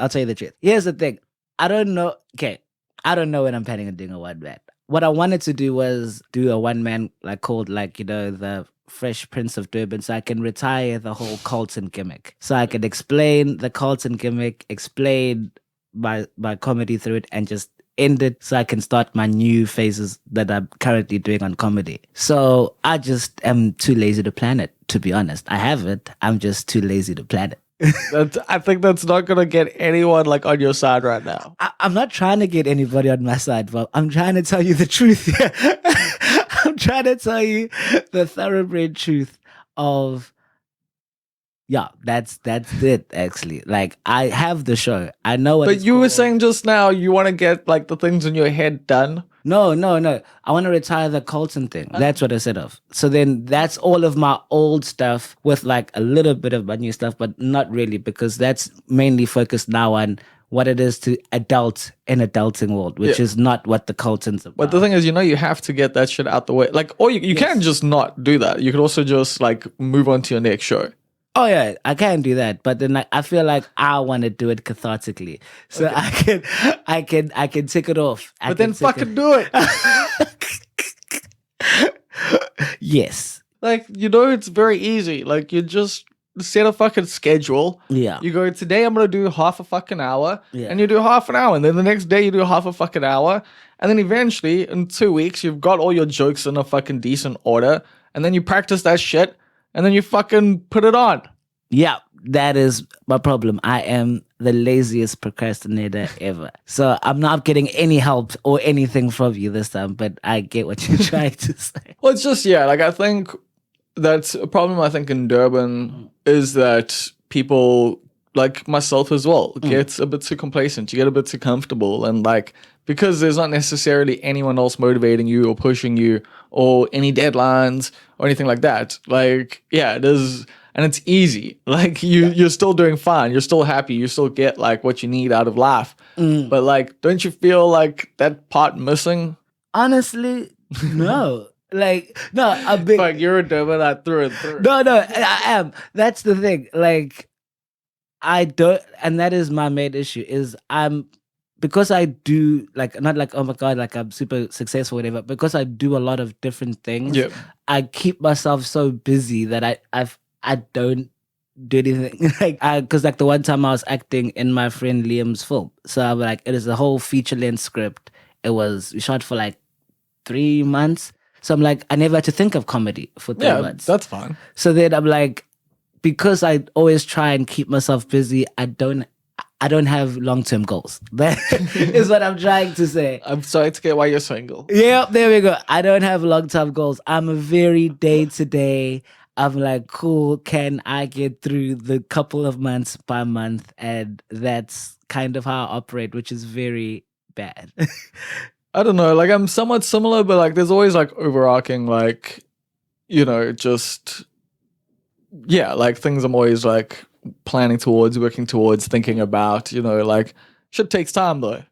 Here's the thing. I don't know. Okay, I don't know when I'm planning on doing a one man. what I wanted to do was do a one man like called like, the Fresh Prince of Durban, so I can retire the whole Carlton gimmick. So I could explain the Carlton gimmick, explain my comedy through it, and just end it so I can start my new phases that I'm currently doing on comedy. So I just am too lazy to plan it, to be honest. I have it. I'm just too lazy to plan it. I think that's not gonna get anyone like on your side right now. I'm not trying to get anybody on my side, Bob. I'm trying to tell you the truth here. I'm trying to tell you the thoroughbred truth of, yeah, that's it actually. Like, I have the show. I know what But it's you were called. saying just now you want to get like the things in your head done. No. I want to retire the Colton thing. That's what I said of. So then that's all of my old stuff with like a little bit of my new stuff, but not really, because that's mainly focused now on what it is to adult in adulting world, which Yeah. is not what the Colton's about. But the thing is, you have to get that shit out the way. Like, or you can just not do that. You could also just like move on to your next show. Oh yeah, I can do that, but then I feel like I want to do it cathartically, so I can tick it off. But then fucking do it. Yes. Like, it's very easy. Like, you just set a fucking schedule. Yeah. You go, today I'm going to do half a fucking hour. Yeah. And you do half an hour. And then the next day you do half a fucking hour. And then eventually, in 2 weeks, you've got all your jokes in a fucking decent order. And then you practice that shit. And then you fucking put it on. Yeah, that is my problem. I am the laziest procrastinator ever. So I'm not getting any help or anything from you this time, but I get what you're trying to say. Well, it's just, like, I think that's a problem, I think, in Durban is that people, like myself as well, get a bit too complacent. You get a bit too comfortable. And, like, because there's not necessarily anyone else motivating you or pushing you or any deadlines or anything like that. Like, yeah, it is... And it's easy. Like, you're still doing fine. You're still happy. You still get, like, what you need out of life. But, like, don't you feel like that part missing? Honestly, no. Like, no, a big... Like, you're a Durban through and through. No, I am. That's the thing. Like, I don't... And that is my main issue, is because I do, like, not like, oh my God, like I'm super successful, whatever, because I do a lot of different things, I keep myself so busy that I don't do anything. Like, because like the one time I was acting in my friend Liam's film. So I'm like, it is a whole feature length script. We shot for like 3 months. So I'm like, I never had to think of comedy for 3 months. That's fine. So then I'm like, because I always try and keep myself busy, I don't have long-term goals. That is what I'm trying to say. I'm sorry to get why you're single. Yeah, there we go. I don't have long-term goals. I'm a very day-to-day. I'm like, cool, can I get through the couple of months by month? And that's kind of how I operate, which is very bad. I don't know. Like, I'm somewhat similar, but like, there's always like overarching, like, just, like things I'm always like planning towards, working towards, thinking about, like, shit takes time though.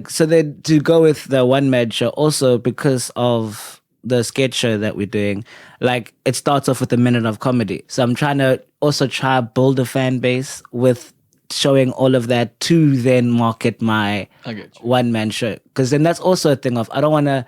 So then to go with the one-man show, also because of the sketch show that we're doing, like, it starts off with a minute of comedy. So I'm trying to also build a fan base with showing all of that to then market my one-man show. Because then that's also a thing of, I don't want to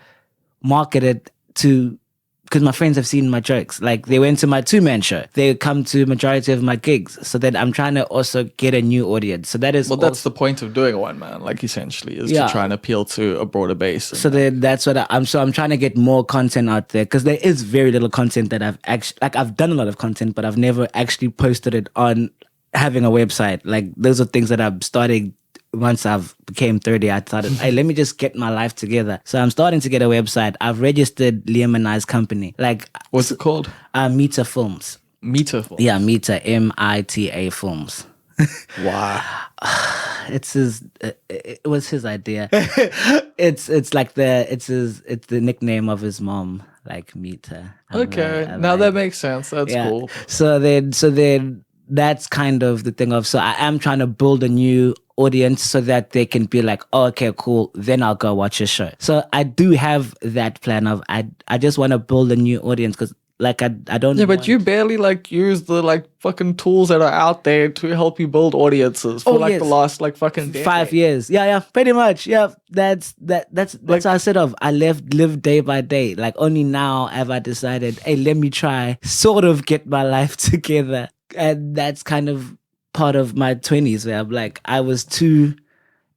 market it to... Because my friends have seen my jokes. Like, they went to my two-man show. They come to majority of my gigs. So then I'm trying to also get a new audience. So that is... Well, that's the point of doing a one-man, like, essentially, is to try and appeal to a broader base. So then that's what I'm trying to get more content out there, because there is very little content that I've actually... Like, I've done a lot of content, but I've never actually posted it on having a website. Like, those are things that I'm starting... Once I've became 30, I thought, hey, let me just get my life together. So I'm starting to get a website. I've registered Liam and I's company. Like, what's it called? Mita Films. Mita Films. Yeah, Mita, MITA Films. Wow. It was his idea. it's the nickname of his mom, like Mita. Okay, now that makes sense. That's cool. So then that's kind of the thing of, so I am trying to build a new audience so that they can be like, oh, okay, cool, then I'll go watch your show. So I do have that plan of, I just want to build a new audience, because Like I don't. Yeah, but want- you barely like use the like fucking tools that are out there to help you build audiences for like the yes. last like fucking 5 decade. years. Yeah, pretty much. Yeah, that's how I said of. I live day by day. Like only now have I decided, hey, let me try sort of get my life together, and that's kind of part of my 20s where I'm like, I was too.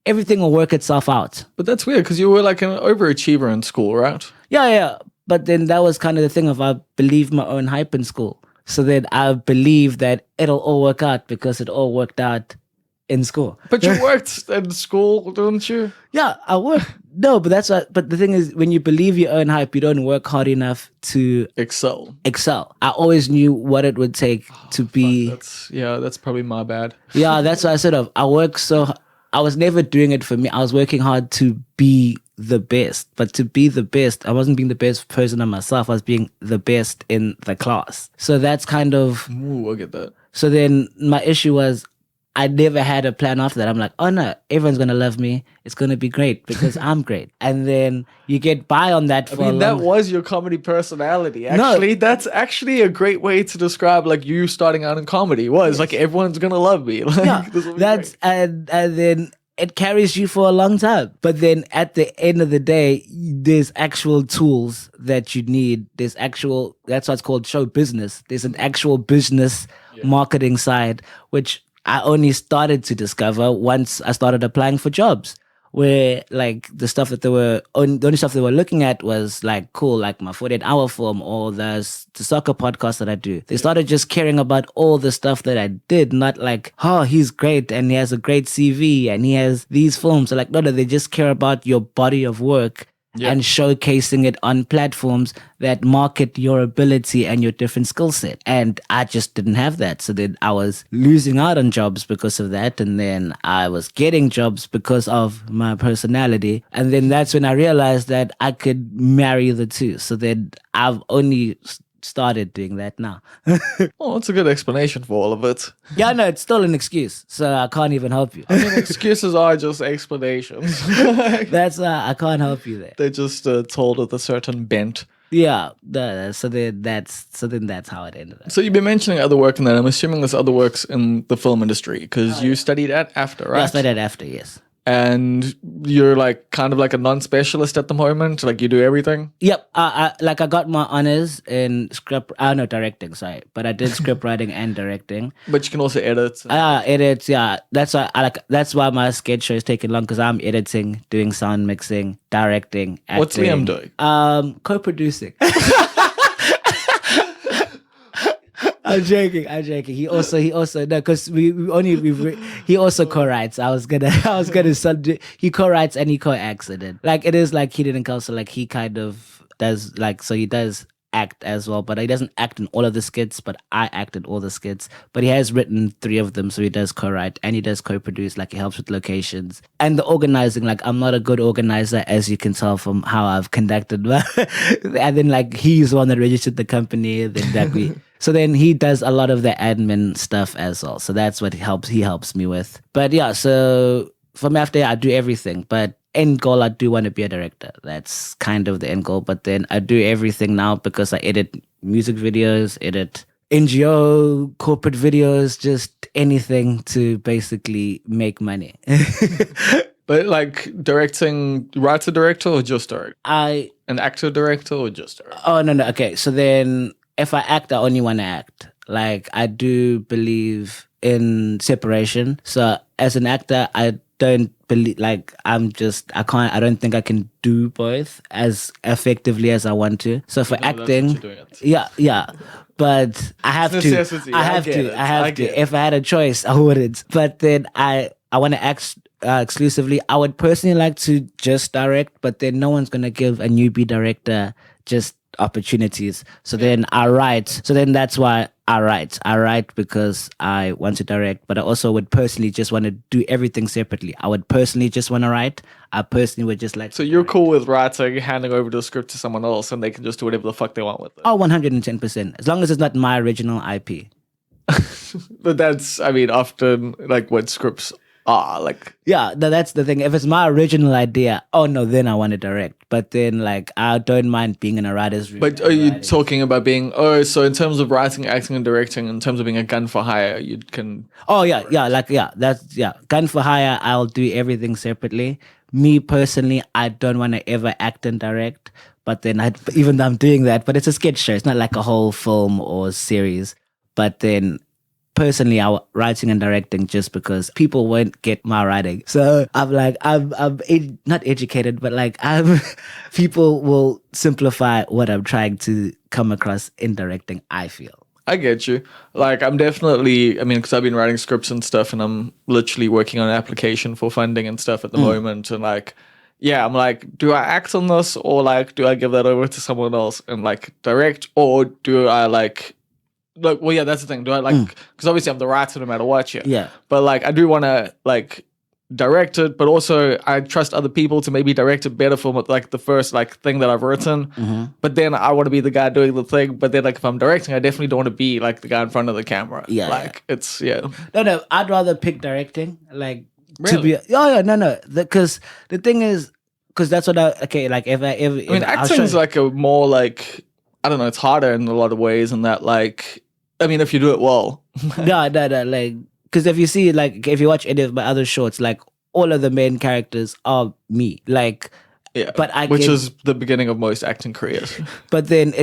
Everything will work itself out. But that's weird because you were like an overachiever in school, right? Yeah. But then that was kind of the thing of I believed my own hype in school. So then I believe that it'll all work out because it all worked out in school. But you worked in school, didn't you? Yeah, I worked. No, but that's what. But the thing is, when you believe your own hype, you don't work hard enough to Excel. I always knew what it would take to be. That's probably my bad. Yeah, that's what I said of. I work so. I was never doing it for me. I was working hard to be the best. But to be the best, I wasn't being the best person of myself. I was being the best in the class. So that's kind of. Ooh, I get that. So then my issue was I never had a plan after that. I'm like, oh no, everyone's gonna love me. It's gonna be great because I'm great. And then you get by on that for I mean, that was your comedy personality. Actually, that's actually a great way to describe like you starting out in comedy. Was like everyone's gonna love me. Like, yeah, this will be that's great. and then it carries you for a long time. But then at the end of the day, there's actual tools that you need. There's actual that's what's called show business. There's an actual business marketing side, which I only started to discover once I started applying for jobs. Where like the stuff that the only stuff they were looking at was like cool, like my 48-hour form or the soccer podcast that I do. They started just caring about all the stuff that I did, not like, oh, he's great and he has a great CV and he has these films. So like, no, they just care about your body of work and showcasing it on platforms that market your ability and your different skill set. And I just didn't have that. So then I was losing out on jobs because of that. And then I was getting jobs because of my personality. And then that's when I realized that I could marry the two. So then I've only started doing that now. Oh, that's a good explanation for all of it. Yeah, no, it's still an excuse. So I can't even help you. I mean, excuses are just explanations. That's I can't help you there. They're just told with a certain bent. Yeah, so then that's how it ended up. So you've been mentioning other work in that. I'm assuming there's other works in the film industry because you studied at after, right? Yeah, I studied after, yes. And you're like kind of like a non-specialist at the moment. Like you do everything. Yep. I got my honors in directing. Sorry, but I did script writing and directing. But you can also edit. Edit. Yeah, that's why That's why my sketch show is taking long because I'm editing, doing sound mixing, directing. Acting. What's Liam doing? Co-producing. I'm joking. He also no, because he also co-writes. I was gonna he co-writes and he co-acts in it. Like it is like he didn't also like he kind of does like so he does act as well, but he doesn't act in all of the skits, but I act in all the skits. But he has written 3 of them, so he does co-write and he does co-produce, like he helps with locations. And the organizing, like I'm not a good organizer, as you can tell from how I've conducted. And then like he's the one that registered the company, then that we so then he does a lot of the admin stuff as well. So that's what he helps me with. But yeah, so for me after I do everything, but end goal, I do want to be a director. That's kind of the end goal. But then I do everything now because I edit music videos, edit NGO, corporate videos, just anything to basically make money. But like directing, writer director or just direct? An actor director or just direct? Oh, no. Okay. So then if I act, I only want to act. Like I do believe in separation. So as an actor, I don't believe like I don't think I can do both as effectively as I want to. So for acting, yeah. But I have to. I have to. If I had a choice, I wouldn't. But then I want to act exclusively. I would personally like to just direct, but then no one's gonna give a newbie director just opportunities. So then I write. So then that's why I write. I write because I want to direct, but I also would personally just want to do everything separately. I would personally just want to write. I personally would just like. So you're cool with writing, handing over the script to someone else, and they can just do whatever the fuck they want with it. Oh, 110%. As long as it's not my original IP. But that's, I mean, often like when scripts Like Yeah, that's the thing. If it's my original idea, oh no, then I want to direct. But then like I don't mind being in a writer's room. but are and you writing. talking about being so in terms of writing, acting, and directing, in terms of being a gun for hire, you can Oh yeah, that's gun for hire. I'll do everything separately. Me personally, I don't want to ever act and direct. But then even though I'm doing that, but it's a sketch show. It's not like a whole film or series. But then personally, I writing and directing just because people won't get my writing. So I'm not educated, but like I'm people will simplify what I'm trying to come across in directing. I feel. I get you. Like, I'm definitely, I mean, because I've been writing scripts and stuff, and I'm literally working on an application for funding and stuff at the moment. And like, yeah, I'm like, do I act on this, or like, do I give that over to someone else and like direct, or do I well, yeah, that's the thing. Do I like, because obviously I'm the writer no matter what, Yeah. but like, I do want to like direct it, but also I trust other people to maybe direct it better for like the first like thing that I've written. But then I want to be the guy doing the thing. But then like if I'm directing, I definitely don't want to be like the guy in front of the camera. Yeah, like it's No, I'd rather pick directing. Like Really? to be. Oh yeah, no. Because the thing is, because that's what like if I ever. I mean, acting is like a more like, I don't know, it's harder in a lot of ways, and that like, I mean, if you do it well. No, like because if you see like if you watch any of my other shorts, like all of the main characters are me. Like. Yeah, but which is the beginning of most acting careers. But then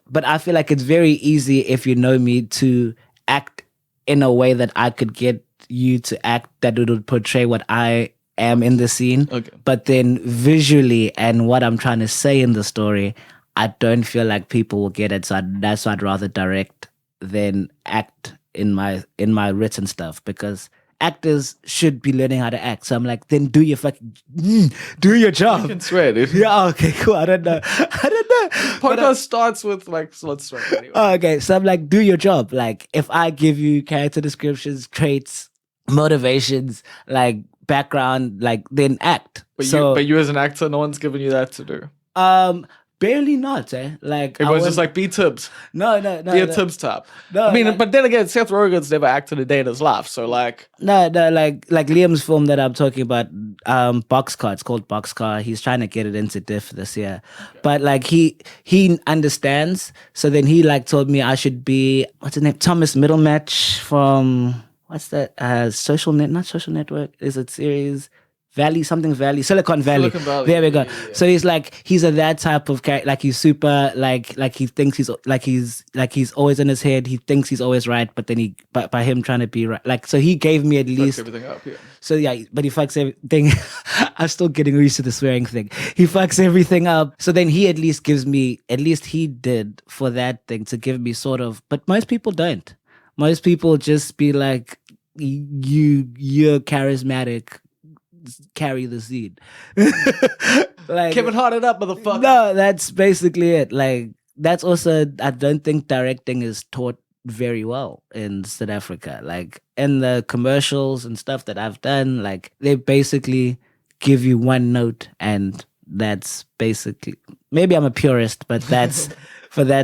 but I feel like it's very easy if you know me to act in a way that I could get you to act that it would portray what I am in the scene. Okay. But then visually and what I'm trying to say in the story, I don't feel like people will get it. So that's why I'd rather direct than act in my written stuff, because actors should be learning how to act. So I'm like, then do your job. You can swear, dude. Yeah, okay, cool. I don't know. Podcast starts with like, so let's swear anyway. Okay, so I'm like, do your job. Like, if I give you character descriptions, traits, motivations, like background, like then act. But you as an actor, no one's given you that to do. Barely not, Like It was just like be Tibs. No. Be a Tibs top. No, I mean, like, but then again, Seth Rogen's never acted a day in his life, so like. No, like Liam's film that I'm talking about, Boxcar. It's called Boxcar. He's trying to get it into diff this year, but like he understands. So then he like told me I should be, what's his name, Thomas Middlematch from what's that? Not Social Network. Is it series? Silicon Valley. Silicon Valley. There we go. Yeah. So he's like, he's that type of character. Like he's super, like he thinks he's always in his head. He thinks he's always right, but then by him trying to be right. Like, so he gave me at least everything up, yeah. So yeah, but he fucks everything. I'm still getting used to the swearing thing. He fucks everything up. So then he at least he did for that thing to give me sort of, but most people don't. Most people just be like, you're charismatic, carry the seed. Like, Kevin Hart it up, motherfucker. No, that's basically it. Like, that's also, I don't think directing is taught very well in South Africa. Like, in the commercials and stuff that I've done, like, they basically give you one note, and that's basically, maybe I'm a purist, but that's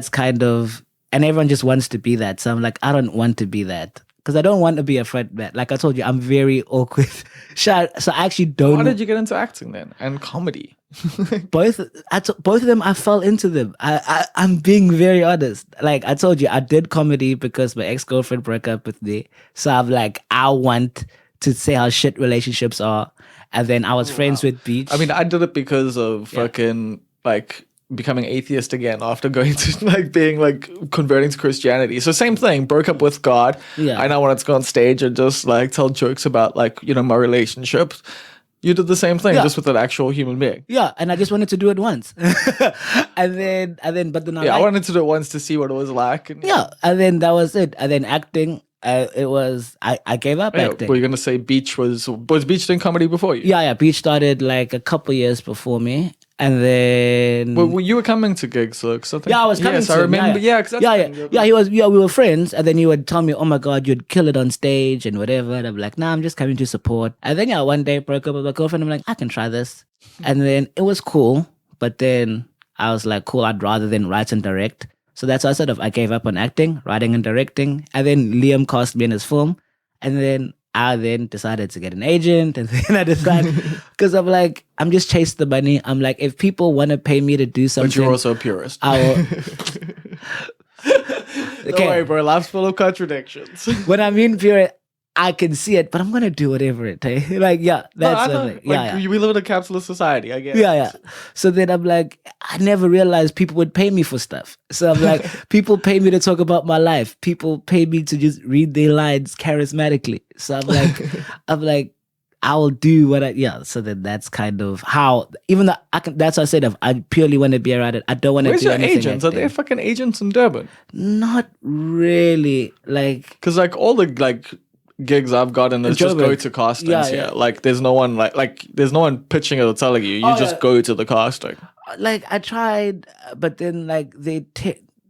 kind of, and everyone just wants to be that. So I'm like, I don't want to be that. Because I don't want to be a front man. Like I told you, I'm very awkward. Shy. So I actually don't. Why did you get into acting then and comedy? Both of them, I fell into them. I'm being very honest. Like I told you, I did comedy because my ex-girlfriend broke up with me. So I'm like, I want to say how shit relationships are. And then I was friends with Beach. I mean, I did it because of fucking like becoming atheist again after going to like being like converting to Christianity. So same thing, broke up with God. Yeah. I now wanted to go on stage and just like tell jokes about like, you know, my relationships. You did the same thing, just with an actual human being. Yeah, and I just wanted to do it once. and then I wanted to do it once to see what it was like. And, and then that was it. And then acting, it was, I gave up acting. Were you going to say Beach was Beach doing comedy before you? Yeah, Beach started like a couple years before me. And then, well, you were coming to gigs, so yeah, I was coming. Yes, I remember. Yeah, He was. Yeah, we were friends, and then he would tell me, "Oh my God, you'd kill it on stage and whatever." And I'm like, "Nah, I'm just coming to support." And then one day broke up with my girlfriend. I'm like, I can try this, and then it was cool. But then I was like, cool. I'd rather than write and direct. So that's why I gave up on acting, writing and directing. And then Liam cast me in his film, and then I then decided to get an agent, and then I decided because I'm like, I'm just chasing the money. I'm like, if people want to pay me to do something, But you're also a purist. I will. Don't worry, bro. Life's full of contradictions. When I'm in pure, I can see it, but I'm gonna do whatever it takes. Like, yeah, that's we live in a capitalist society. I guess. Yeah. So then I'm like, I never realized people would pay me for stuff. So I'm like, people pay me to talk about my life. People pay me to just read their lines charismatically. So I'm like, I'll do what So then that's kind of how, even though that's what I said, I purely want to be around it. I don't want to do anything. Where's your agents? Are there fucking agents in Durban? Not really. Like, because like all the like gigs I've gotten is just go to castings here. Like there's no one there's no one pitching it or telling you. You just go to the casting. Like I tried, but then like they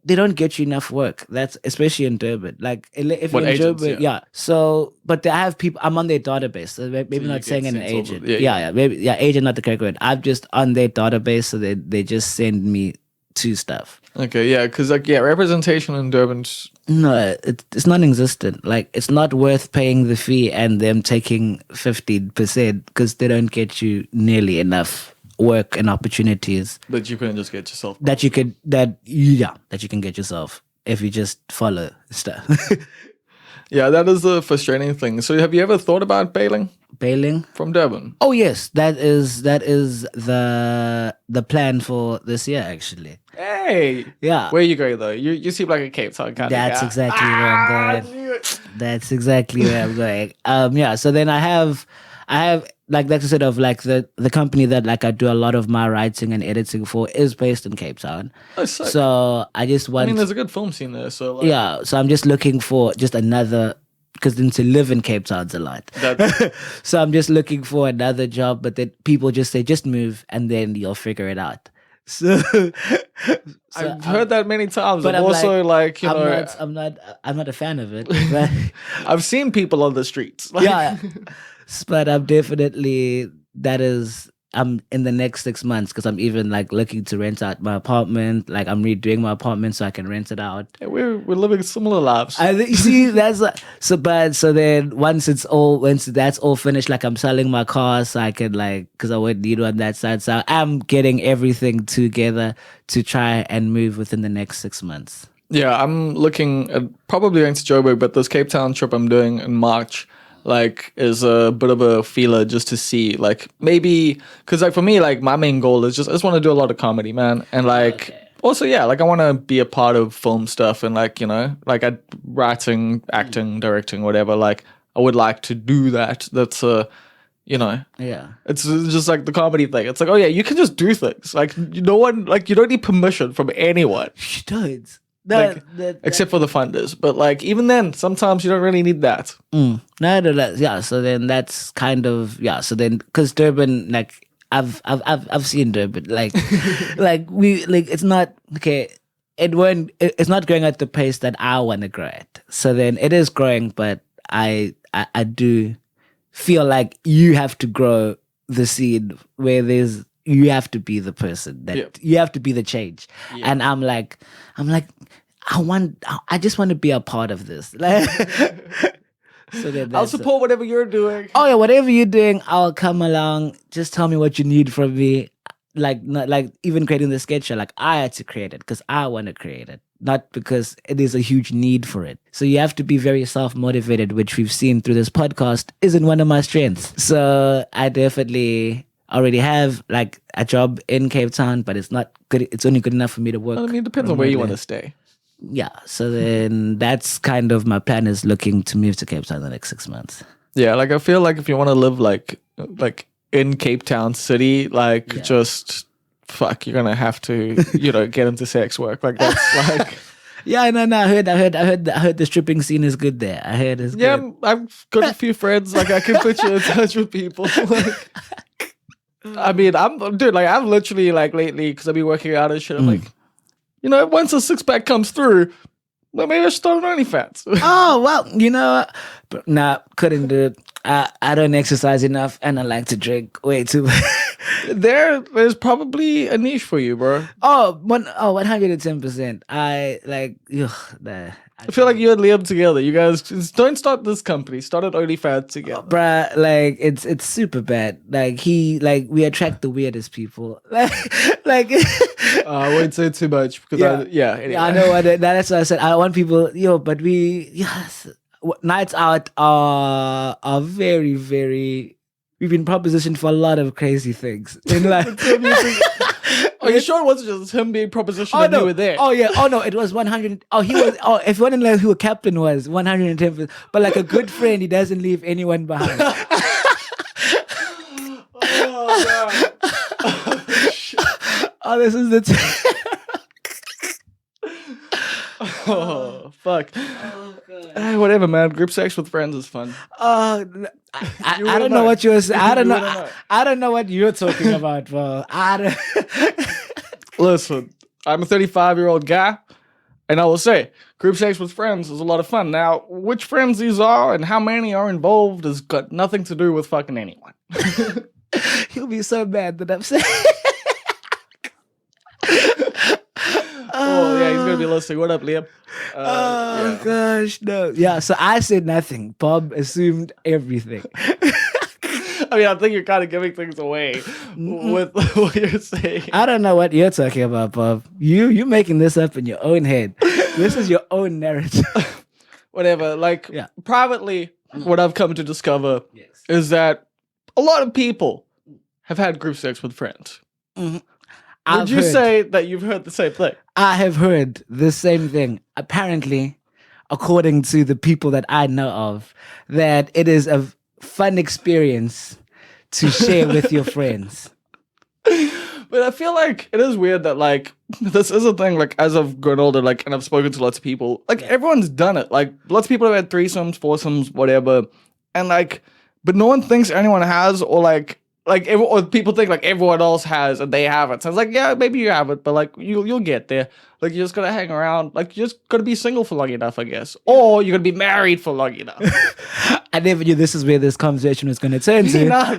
don't get you enough work. That's especially in Durban. Like if you're in Durban, So, but I have people. I'm on their database. So maybe not saying an agent. Maybe agent not the correct word. I'm just on their database, so they just send me to stuff. Okay, yeah, because representation in Durban's it's non-existent. Like it's not worth paying the fee and them taking 15% because they don't get you nearly enough work and opportunities that you couldn't just get yourself. That you can get yourself if you just follow stuff. Yeah, that is a frustrating thing. So have you ever thought about bailing? Bailing from Durban? Oh yes, that is the plan for this year actually. Hey, yeah. Where you going though? You seem like a Cape Town kind That's of guy. Exactly where I'm going. That's exactly where I'm going. Yeah. So then I have like that's sort of like the company that like I do a lot of my writing and editing for is based in Cape Town. Oh, sick. So I just want. there's a good film scene there. So like, yeah. So I'm just looking for just another. Because then to live in Cape Town's a lot. So I'm just looking for another job, but then people just say, just move and then you'll figure it out. So I've heard that many times. But I'm also like you know, I'm not a fan of it. But I've seen people on the streets. Yeah. But I'm definitely, I'm in the next 6 months because I'm even like looking to rent out my apartment. Like I'm redoing my apartment so I can rent it out. Yeah, we're living similar lives. I think, see, that's so bad. So then once that's all finished, like I'm selling my car so I can because I would need on that side. So I'm getting everything together to try and move within the next 6 months. Yeah, I'm looking at probably going to Joburg, but this Cape Town trip I'm doing in March is a bit of a feeler just to see maybe because for me my main goal is I just want to do a lot of comedy, man, and also I want to be a part of film stuff and writing, acting, directing, whatever. I would like to do that. That's yeah, it's just like the comedy thing. It's like, oh yeah, you can just do things no one you don't need permission from anyone. You don't. Except for the funders, but even then, sometimes you don't really need that. No, yeah. So then that's kind of So then, because Durban, I've seen Durban, it's not okay. It's not growing at the pace that I want to grow at. So then it is growing, but I do feel like you have to grow the seed where you have to be the person that you have to be the change. Yeah. And I'm like, I just want to be a part of this. So I'll support whatever you're doing. Oh yeah, whatever you're doing, I'll come along. Just tell me what you need from me. Not even creating the sketch show, I had to create it because I want to create it, not because there's a huge need for it. So you have to be very self-motivated, which we've seen through this podcast isn't one of my strengths. So I definitely already have a job in Cape Town, but it's not good. It's only good enough for me to work. It depends on where you want to stay. Yeah, so then that's kind of my plan, is looking to move to Cape Town in the next 6 months. Yeah, I feel if you want to live in Cape Town City, just fuck, you're gonna have to get into sex work. That's Yeah, no, I heard the stripping scene is good there. I heard it's good. Yeah, I've got a few friends. I can put you in touch with people. I've literally lately, because I've been working out and shit. I'm once a 6-pack comes through, well, maybe I should start an OnlyFans. Oh, well, But nah, couldn't do it. I don't exercise enough, and I like to drink way too much. There's probably a niche for you, bro. 110%. I like, ugh, nah. I feel like you and Liam together. You guys just don't start this company. Start at OnlyFans together. Bruh, like it's super bad. Like we attract the weirdest people. like I won't say too much because anyway. Yeah, I know that's what I said. I want people, but nights out are very, very. We've been propositioned for a lot of crazy things in life. Are you sure it wasn't just him being propositioned and you were there? Oh yeah. Oh no, it was 100. Oh, he was. Oh, if you want to know who a captain was, 110%. But like a good friend, he doesn't leave anyone behind. Oh god. Oh, this is the. Oh fuck. Oh, whatever, man. Group sex with friends is fun. I don't know what you're saying. I don't know. I don't know what you're talking about, bro. Listen, I'm a 35-year-old guy, and I will say, group sex with friends is a lot of fun. Now, which friends these are and how many are involved has got nothing to do with fucking anyone. He'll be so mad that I'm saying. Oh yeah, he's gonna be listening. What up, Liam? Gosh, no. Yeah, so I said nothing. Bob assumed everything. I mean, I think you're kind of giving things away with what you're saying. I don't know what you're talking about, Bob. You're making this up in your own head. This is your own narrative. Whatever. Like, privately, what I've come to discover is that a lot of people have had group sex with friends. Mm-hmm. Would you say that you've heard the same thing? I have heard the same thing. Apparently, according to the people that I know of, that it is a fun experience to share with your friends. But I feel like it is weird that like this is a thing, like as I've grown older, like, and I've spoken to lots of people, like everyone's done it. Like lots of people have had threesomes, foursomes, whatever. And like, but no one thinks anyone has, or or people think like everyone else has and they haven't. So it's like, yeah, maybe you have it, but like you'll get there. Like you're just gonna hang around. Like you're just gonna be single for long enough, I guess, or you're gonna be married for long enough. I never knew this is where this conversation was gonna turn to. No.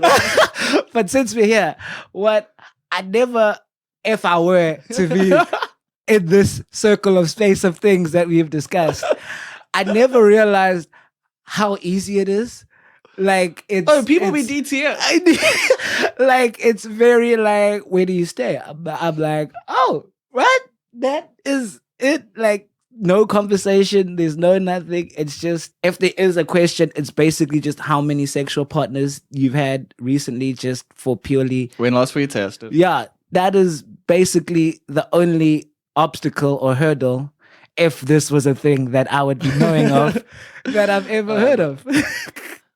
But since we're here, if I were to be in this circle of space of things that we've discussed, I never realized how easy it is. Like it's people be DTF. Like it's very like, where do you stay? I'm like, oh, what? That is it. Like no conversation. There's no nothing. It's just, if there is a question, it's basically just how many sexual partners you've had recently, just for purely when last we tested. Yeah, that is basically the only obstacle or hurdle, if this was a thing that I would be knowing of, that I've ever heard of.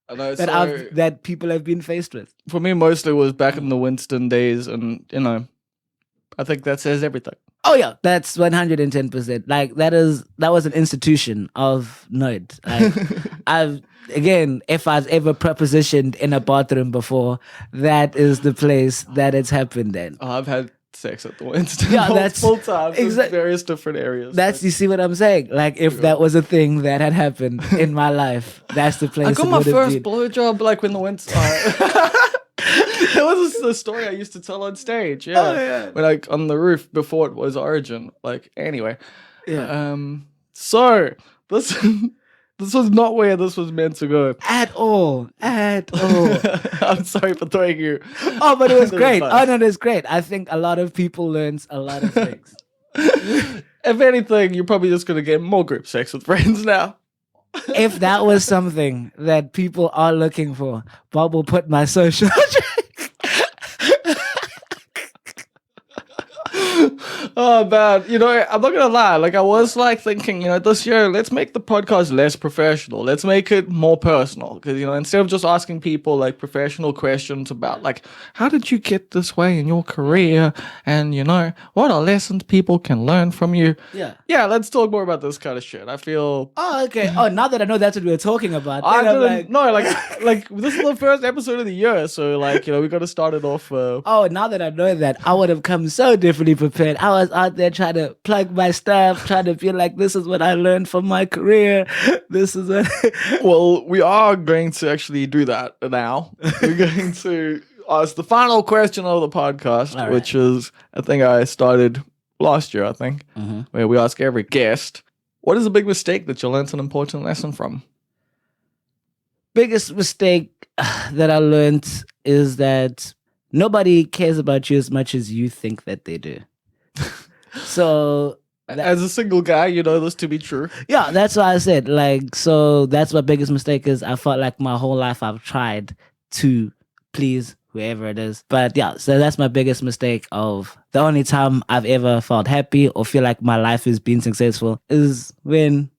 I know, that people have been faced with. For me, mostly was back in the Winston days, and I think that says everything. Oh yeah, that's 110%. Like that was an institution of nerd. Like if I've ever propositioned in a bathroom before, that is the place that it's happened in. Oh, I've had sex at the Winston. Yeah, that's full time in various different areas. You see what I'm saying? Like if that was a thing that had happened in my life, that's the place. I got my first blowjob like when the Winston. That was the story I used to tell on stage. Yeah, when like on the roof before it was Origin. Like anyway, so this was not where this was meant to go at all. I'm sorry for throwing you. Oh, but it was great. Oh no, it was great. I think a lot of people learned a lot of things. If anything, you're probably just gonna get more group sex with friends now. If that was something that people are looking for, Bob will put my social. Oh man, I'm not gonna lie. Like I was like thinking, this year let's make the podcast less professional. Let's make it more personal, because instead of just asking people like professional questions about like how did you get this way in your career, and what are lessons people can learn from you. Yeah. Let's talk more about this kind of shit. I feel. Oh okay. Oh, now that I know that's what we were talking about. I didn't. No, like this is the first episode of the year, so like we got to start it off. Oh, now that I know that, I would have come so differently prepared. I was out there trying to plug my stuff, trying to feel like this is what I learned from my career. This is what. Well, we are going to actually do that now. We're going to ask the final question of the podcast, All right. which is, I think I started last year, where we ask every guest, what is a big mistake that you learned an important lesson from? Biggest mistake that I learned is that nobody cares about you as much as you think that they do. So as a single guy, you know this to be true. Yeah, that's why I said, like, so that's my biggest mistake is I felt like my whole life I've tried to please whoever it is. But yeah, so that's my biggest mistake of the only time I've ever felt happy or feel like my life is being successful is when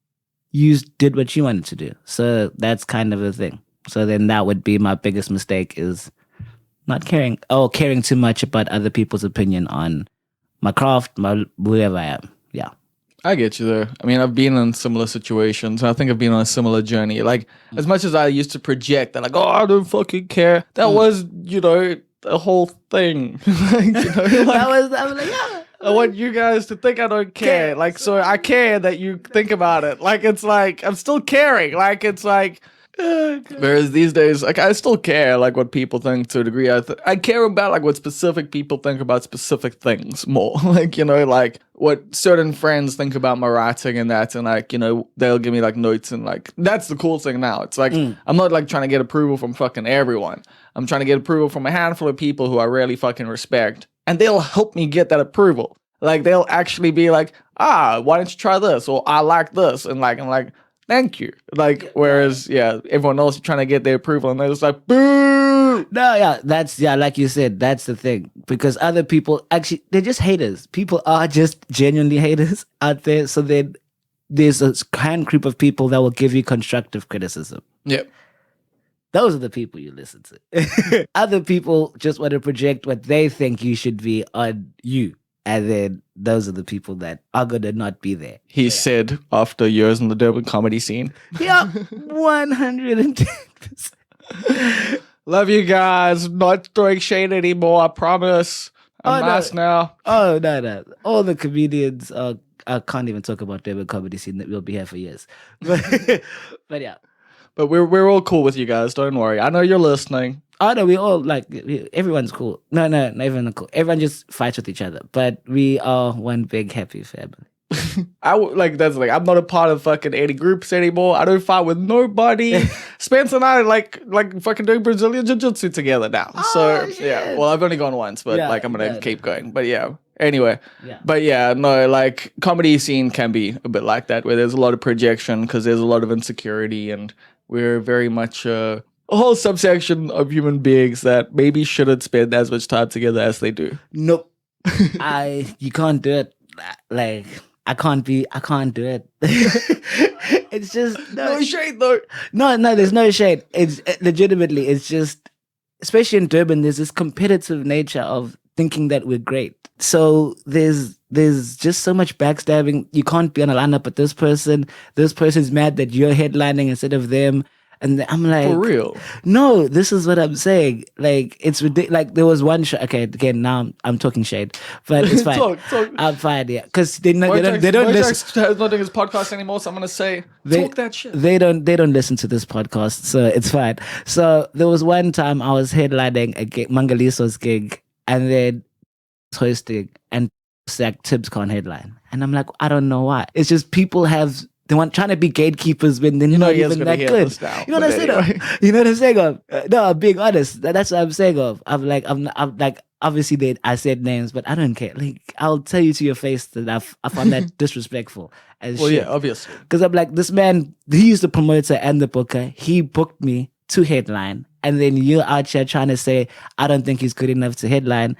you did what you wanted to do. So that's kind of the thing. So then that would be my biggest mistake is not caring too much about other people's opinion on my craft, my whoever I am. Yeah. I get you there. I mean, I've been in similar situations. I think I've been on a similar journey. Like, as much as I used to project that, like, oh, I don't fucking care. That was, the whole thing. Like, I was like, yeah. I want you guys to think I don't care. Like, so I care that you think about it. Like, it's like, I'm still caring. Like, it's like, whereas these days, like, I still care, like, what people think to a degree. I care about, like, what specific people think about specific things more. Like, like, what certain friends think about my writing and that. And, like, they'll give me, like, notes. And, like, that's the cool thing now. It's like, I'm not, like, trying to get approval from fucking everyone. I'm trying to get approval from a handful of people who I really fucking respect. And they'll help me get that approval. Like, they'll actually be like, why don't you try this? Or I like this. And I'm like, thank you. Like, whereas, everyone else is trying to get their approval and they're just like, boo! No, like you said, that's the thing. Because other people, actually, they're just haters. People are just genuinely haters out there. So then there's a kind group of people that will give you constructive criticism. Yep. Those are the people you listen to. Other people just want to project what they think you should be on you. And then those are the people that are going to not be there. He said after years in the Durban comedy scene. Yeah, 110%. Love you guys. Not throwing shade anymore, I promise. I'm nice now. Oh, no. All the comedians, I can't even talk about Durban comedy scene that we'll be here for years. But yeah. But we're all cool with you guys. Don't worry. I know you're listening. Oh no, we all everyone's cool. No, not everyone cool. Everyone just fights with each other. But we are one big happy family. I'm not a part of fucking any groups anymore. I don't fight with nobody. Spencer and I like fucking doing Brazilian jiu-jitsu together now. Oh, so shit. yeah. Well, I've only gone once, but I'm gonna keep going. But yeah. Anyway. Yeah. But yeah, no, like comedy scene can be a bit like that, where there's a lot of projection because there's a lot of insecurity, and we're very much a whole subsection of human beings that maybe shouldn't spend as much time together as they do. Nope. You can't do it. Like, I can't do it. It's just No shade though. No, there's no shade. It's legitimately, it's just, especially in Durban, there's this competitive nature of thinking that we're great. So there's just so much backstabbing. You can't be on a lineup with this person. This person's mad that you're headlining instead of them. And I'm like, for real? No, this is what I'm saying. Like, it's ridiculous. Like, there was one show. Okay, again, now I'm talking shade, but it's fine. talk. I'm fine, yeah, because they don't listen. He's not doing his podcast anymore, so I'm gonna say talk that shit. They don't listen to this podcast, so it's fine. So there was one time I was headlining a gig, Mangaliso's gig, and then hosting, and like Tibs can't headline, and I'm like, I don't know why. It's just people they want trying to be gatekeepers when they're not even that good. You know what I'm saying? Anyway. You know what I'm saying? No, I'm being honest. That's what I'm saying. I'm like, obviously I said names, but I don't care. Like, I'll tell you to your face that I found that disrespectful as well, shit. Yeah, obviously. Because I'm like, this man, he's the promoter and the booker. He booked me to headline, and then you're out here trying to say I don't think he's good enough to headline.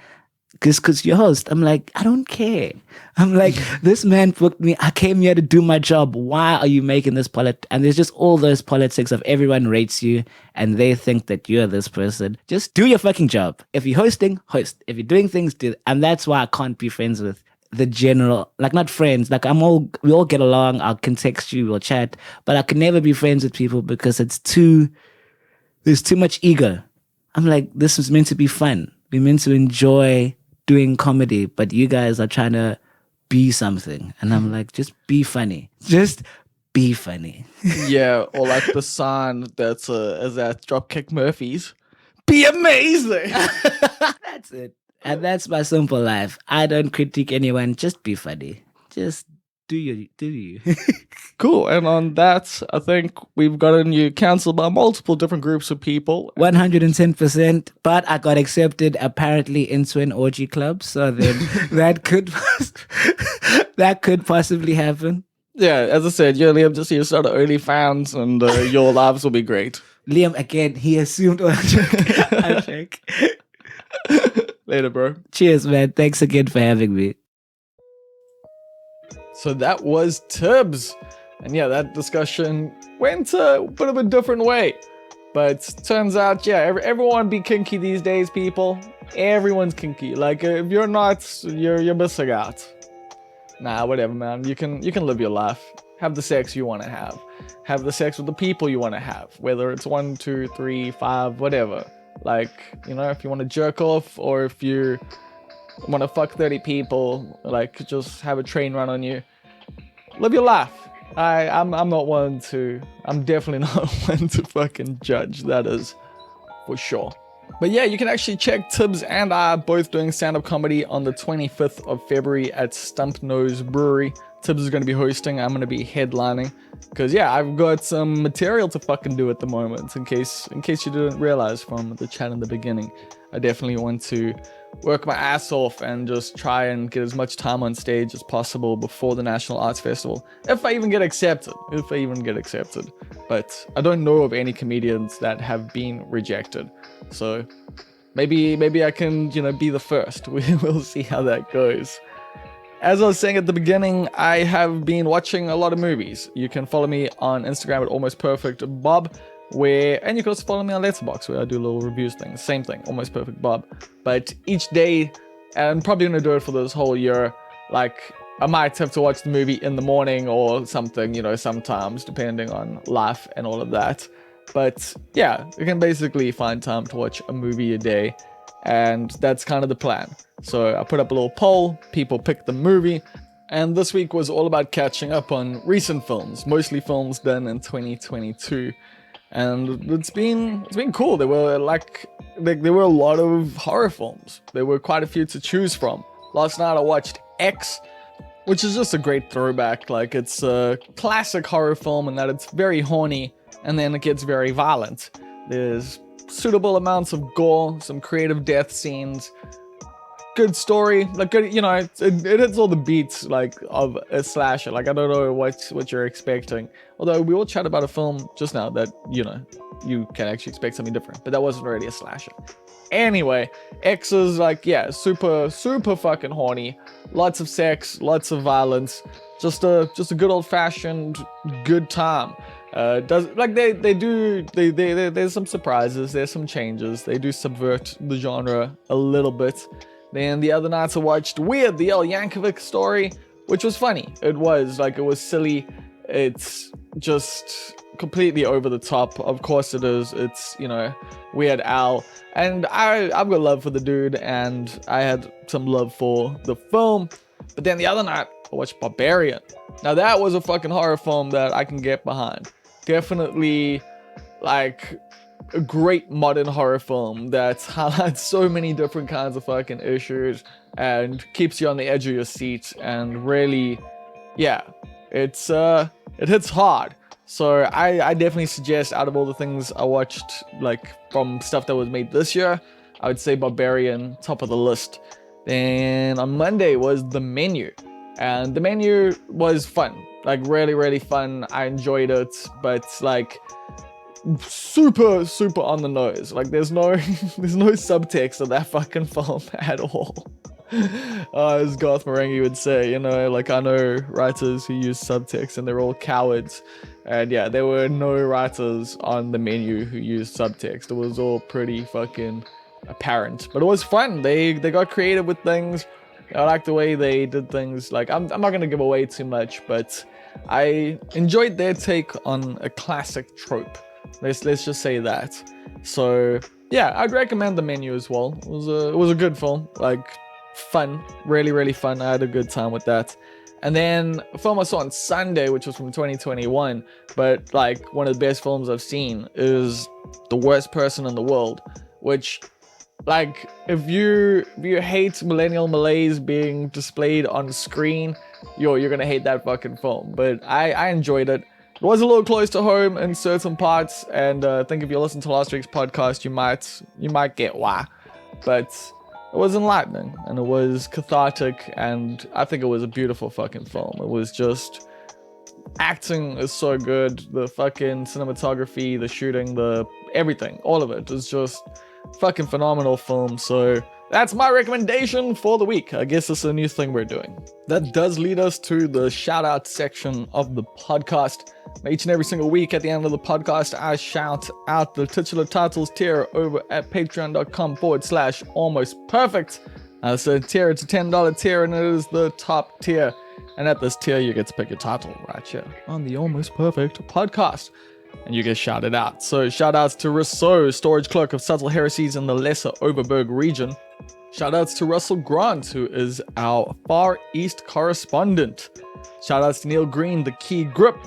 Because you're host. I'm like, I don't care. I'm like, this man booked me. I came here to do my job. Why are you making this And there's just all those politics of everyone rates you and they think that you're this person. Just do your fucking job. If you're hosting, host. If you're doing things, do. And that's why I can't be friends with the general, like, not friends. Like, we all get along. I can text you, we'll chat. But I can never be friends with people because there's too much ego. I'm like, this was meant to be fun. We're meant to enjoy doing comedy, but you guys are trying to be something. And I'm like, just be funny. Just be funny. Yeah, or like the sign that's is at Dropkick Murphys. Be amazing. That's it. And that's my simple life. I don't critique anyone. Just be funny. Just do you. Cool. And on that, I think we've gotten you cancelled by multiple different groups of people. 110%. But I got accepted apparently into an orgy club. So then that could possibly happen. Yeah, as I said, you're Liam, just you start OnlyFans and your lives will be great. Liam, again, he assumed I'm joking. Later, bro. Cheers, man. Thanks again for having me. So that was Tibs. And yeah, that discussion went a bit of a different way. But turns out, yeah, everyone be kinky these days, people. Everyone's kinky. Like, if you're not, you're missing out. Nah, whatever, man. You can live your life. Have the sex you want to have. Have the sex with the people you want to have. Whether it's 1, 2, 3, 5, whatever. Like, you know, if you want to jerk off or if you want to fuck 30 people, like, just have a train run on you. Live your life. I'm not one to... I'm definitely not one to fucking judge. That is for sure. But yeah, you can actually check Tibs and I both doing stand-up comedy on the 25th of February at Stump Nose Brewery. Tibs is going to be hosting. I'm going to be headlining. Because yeah, I've got some material to fucking do at the moment. In case you didn't realize from the chat in the beginning. I definitely want to work my ass off and just try and get as much time on stage as possible before the National Arts Festival. If I even get accepted. But I don't know of any comedians that have been rejected. So maybe I can, be the first. We'll see how that goes. As I was saying at the beginning, I have been watching a lot of movies. You can follow me on Instagram at almostperfectbob, and you can also follow me on Letterboxd, where I do little reviews things. Same thing, Almost Perfect Bob. But each day, and I'm probably gonna do it for this whole year, like I might have to watch the movie in the morning or something, sometimes, depending on life and all of that. But yeah, you can basically find time to watch a movie a day, and that's kind of the plan. So I put up a little poll, people picked the movie, and this week was all about catching up on recent films, mostly films done in 2022. And it's been cool. There were there were a lot of horror films. There were quite a few to choose from. Last night I watched X, which is just a great throwback. Like, it's a classic horror film in that it's very horny and then it gets very violent. There's suitable amounts of gore, some creative death scenes, good story, like good, it hits all the beats like of a slasher. Like, I don't know what you're expecting. Although we all chat about a film just now that you can actually expect something different, but that wasn't really a slasher. Anyway, X is super fucking horny, lots of sex, lots of violence, just a good old fashioned good time. There's some surprises, there's some changes, they do subvert the genre a little bit. Then the other nights I watched Weird, the El Yankovic story, which was funny. It was silly. It's just completely over the top. Of course it is. It's, Weird Al. And I've got love for the dude, and I had some love for the film. But then the other night I watched Barbarian. Now that was a fucking horror film that I can get behind. Definitely, a great modern horror film that highlights so many different kinds of fucking issues and keeps you on the edge of your seat, and really, it hits hard. So I definitely suggest, out of all the things I watched, from stuff that was made this year, I would say Barbarian, top of the list. Then on Monday was The Menu, and The Menu was fun, really, really fun. I enjoyed it, but super on the nose. There's no subtext of that fucking film at all. As Garth Marenghi would say, I know writers who use subtext and they're all cowards. And yeah, there were no writers on The Menu who used subtext. It was all pretty fucking apparent. But it was fun. They got creative with things. I like the way they did things. I'm not gonna give away too much, but I enjoyed their take on a classic trope. Let's just say that. So yeah, I'd recommend The Menu as well. It was a good film. fun, really fun. I had a good time with that. And then a film I saw on Sunday, which was from 2021, but like one of the best films I've seen, is The Worst Person in the World, which, like, if you hate millennial malaise being displayed on the screen, you're gonna hate that fucking film. But I enjoyed it. It was a little close to home in certain parts, and I think if you listen to last week's podcast, you might get why. But it was enlightening, and it was cathartic, and I think it was a beautiful fucking film. It was just, acting is so good, the fucking cinematography, the shooting, the everything, all of it is just fucking phenomenal film. So that's my recommendation for the week. I guess it's a new thing we're doing. That does lead us to the shout out section of the podcast. Each and every single week at the end of the podcast, I shout out the titular titles tier over at patreon.com/almost perfect. So tier, it's a $10 tier, and it is the top tier. And at this tier, you get to pick your title right here on the Almost Perfect podcast, and you get shouted out. So shout outs to Rousseau, storage clerk of subtle heresies in the Lesser Overberg region. Shout outs to Russell Grant, who is our Far East correspondent. Shout outs to Neil Green, the key grip.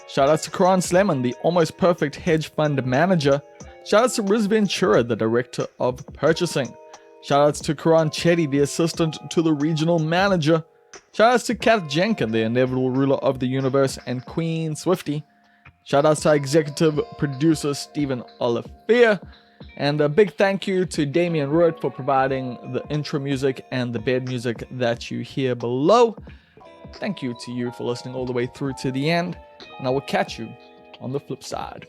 Shout outs to Karan Sleman, the Almost Perfect hedge fund manager. Shout outs to Riz Ventura, the director of purchasing. Shout outs to Karan Chetty, the assistant to the regional manager. Shout outs to Kath Jenkin, the inevitable ruler of the universe, and Queen Swifty. Shout outs to our executive producer Stephen Olivier. And a big thank you to Damian Root for providing the intro music and the bed music that you hear below. Thank you to you for listening all the way through to the end, and I will catch you on the flip side.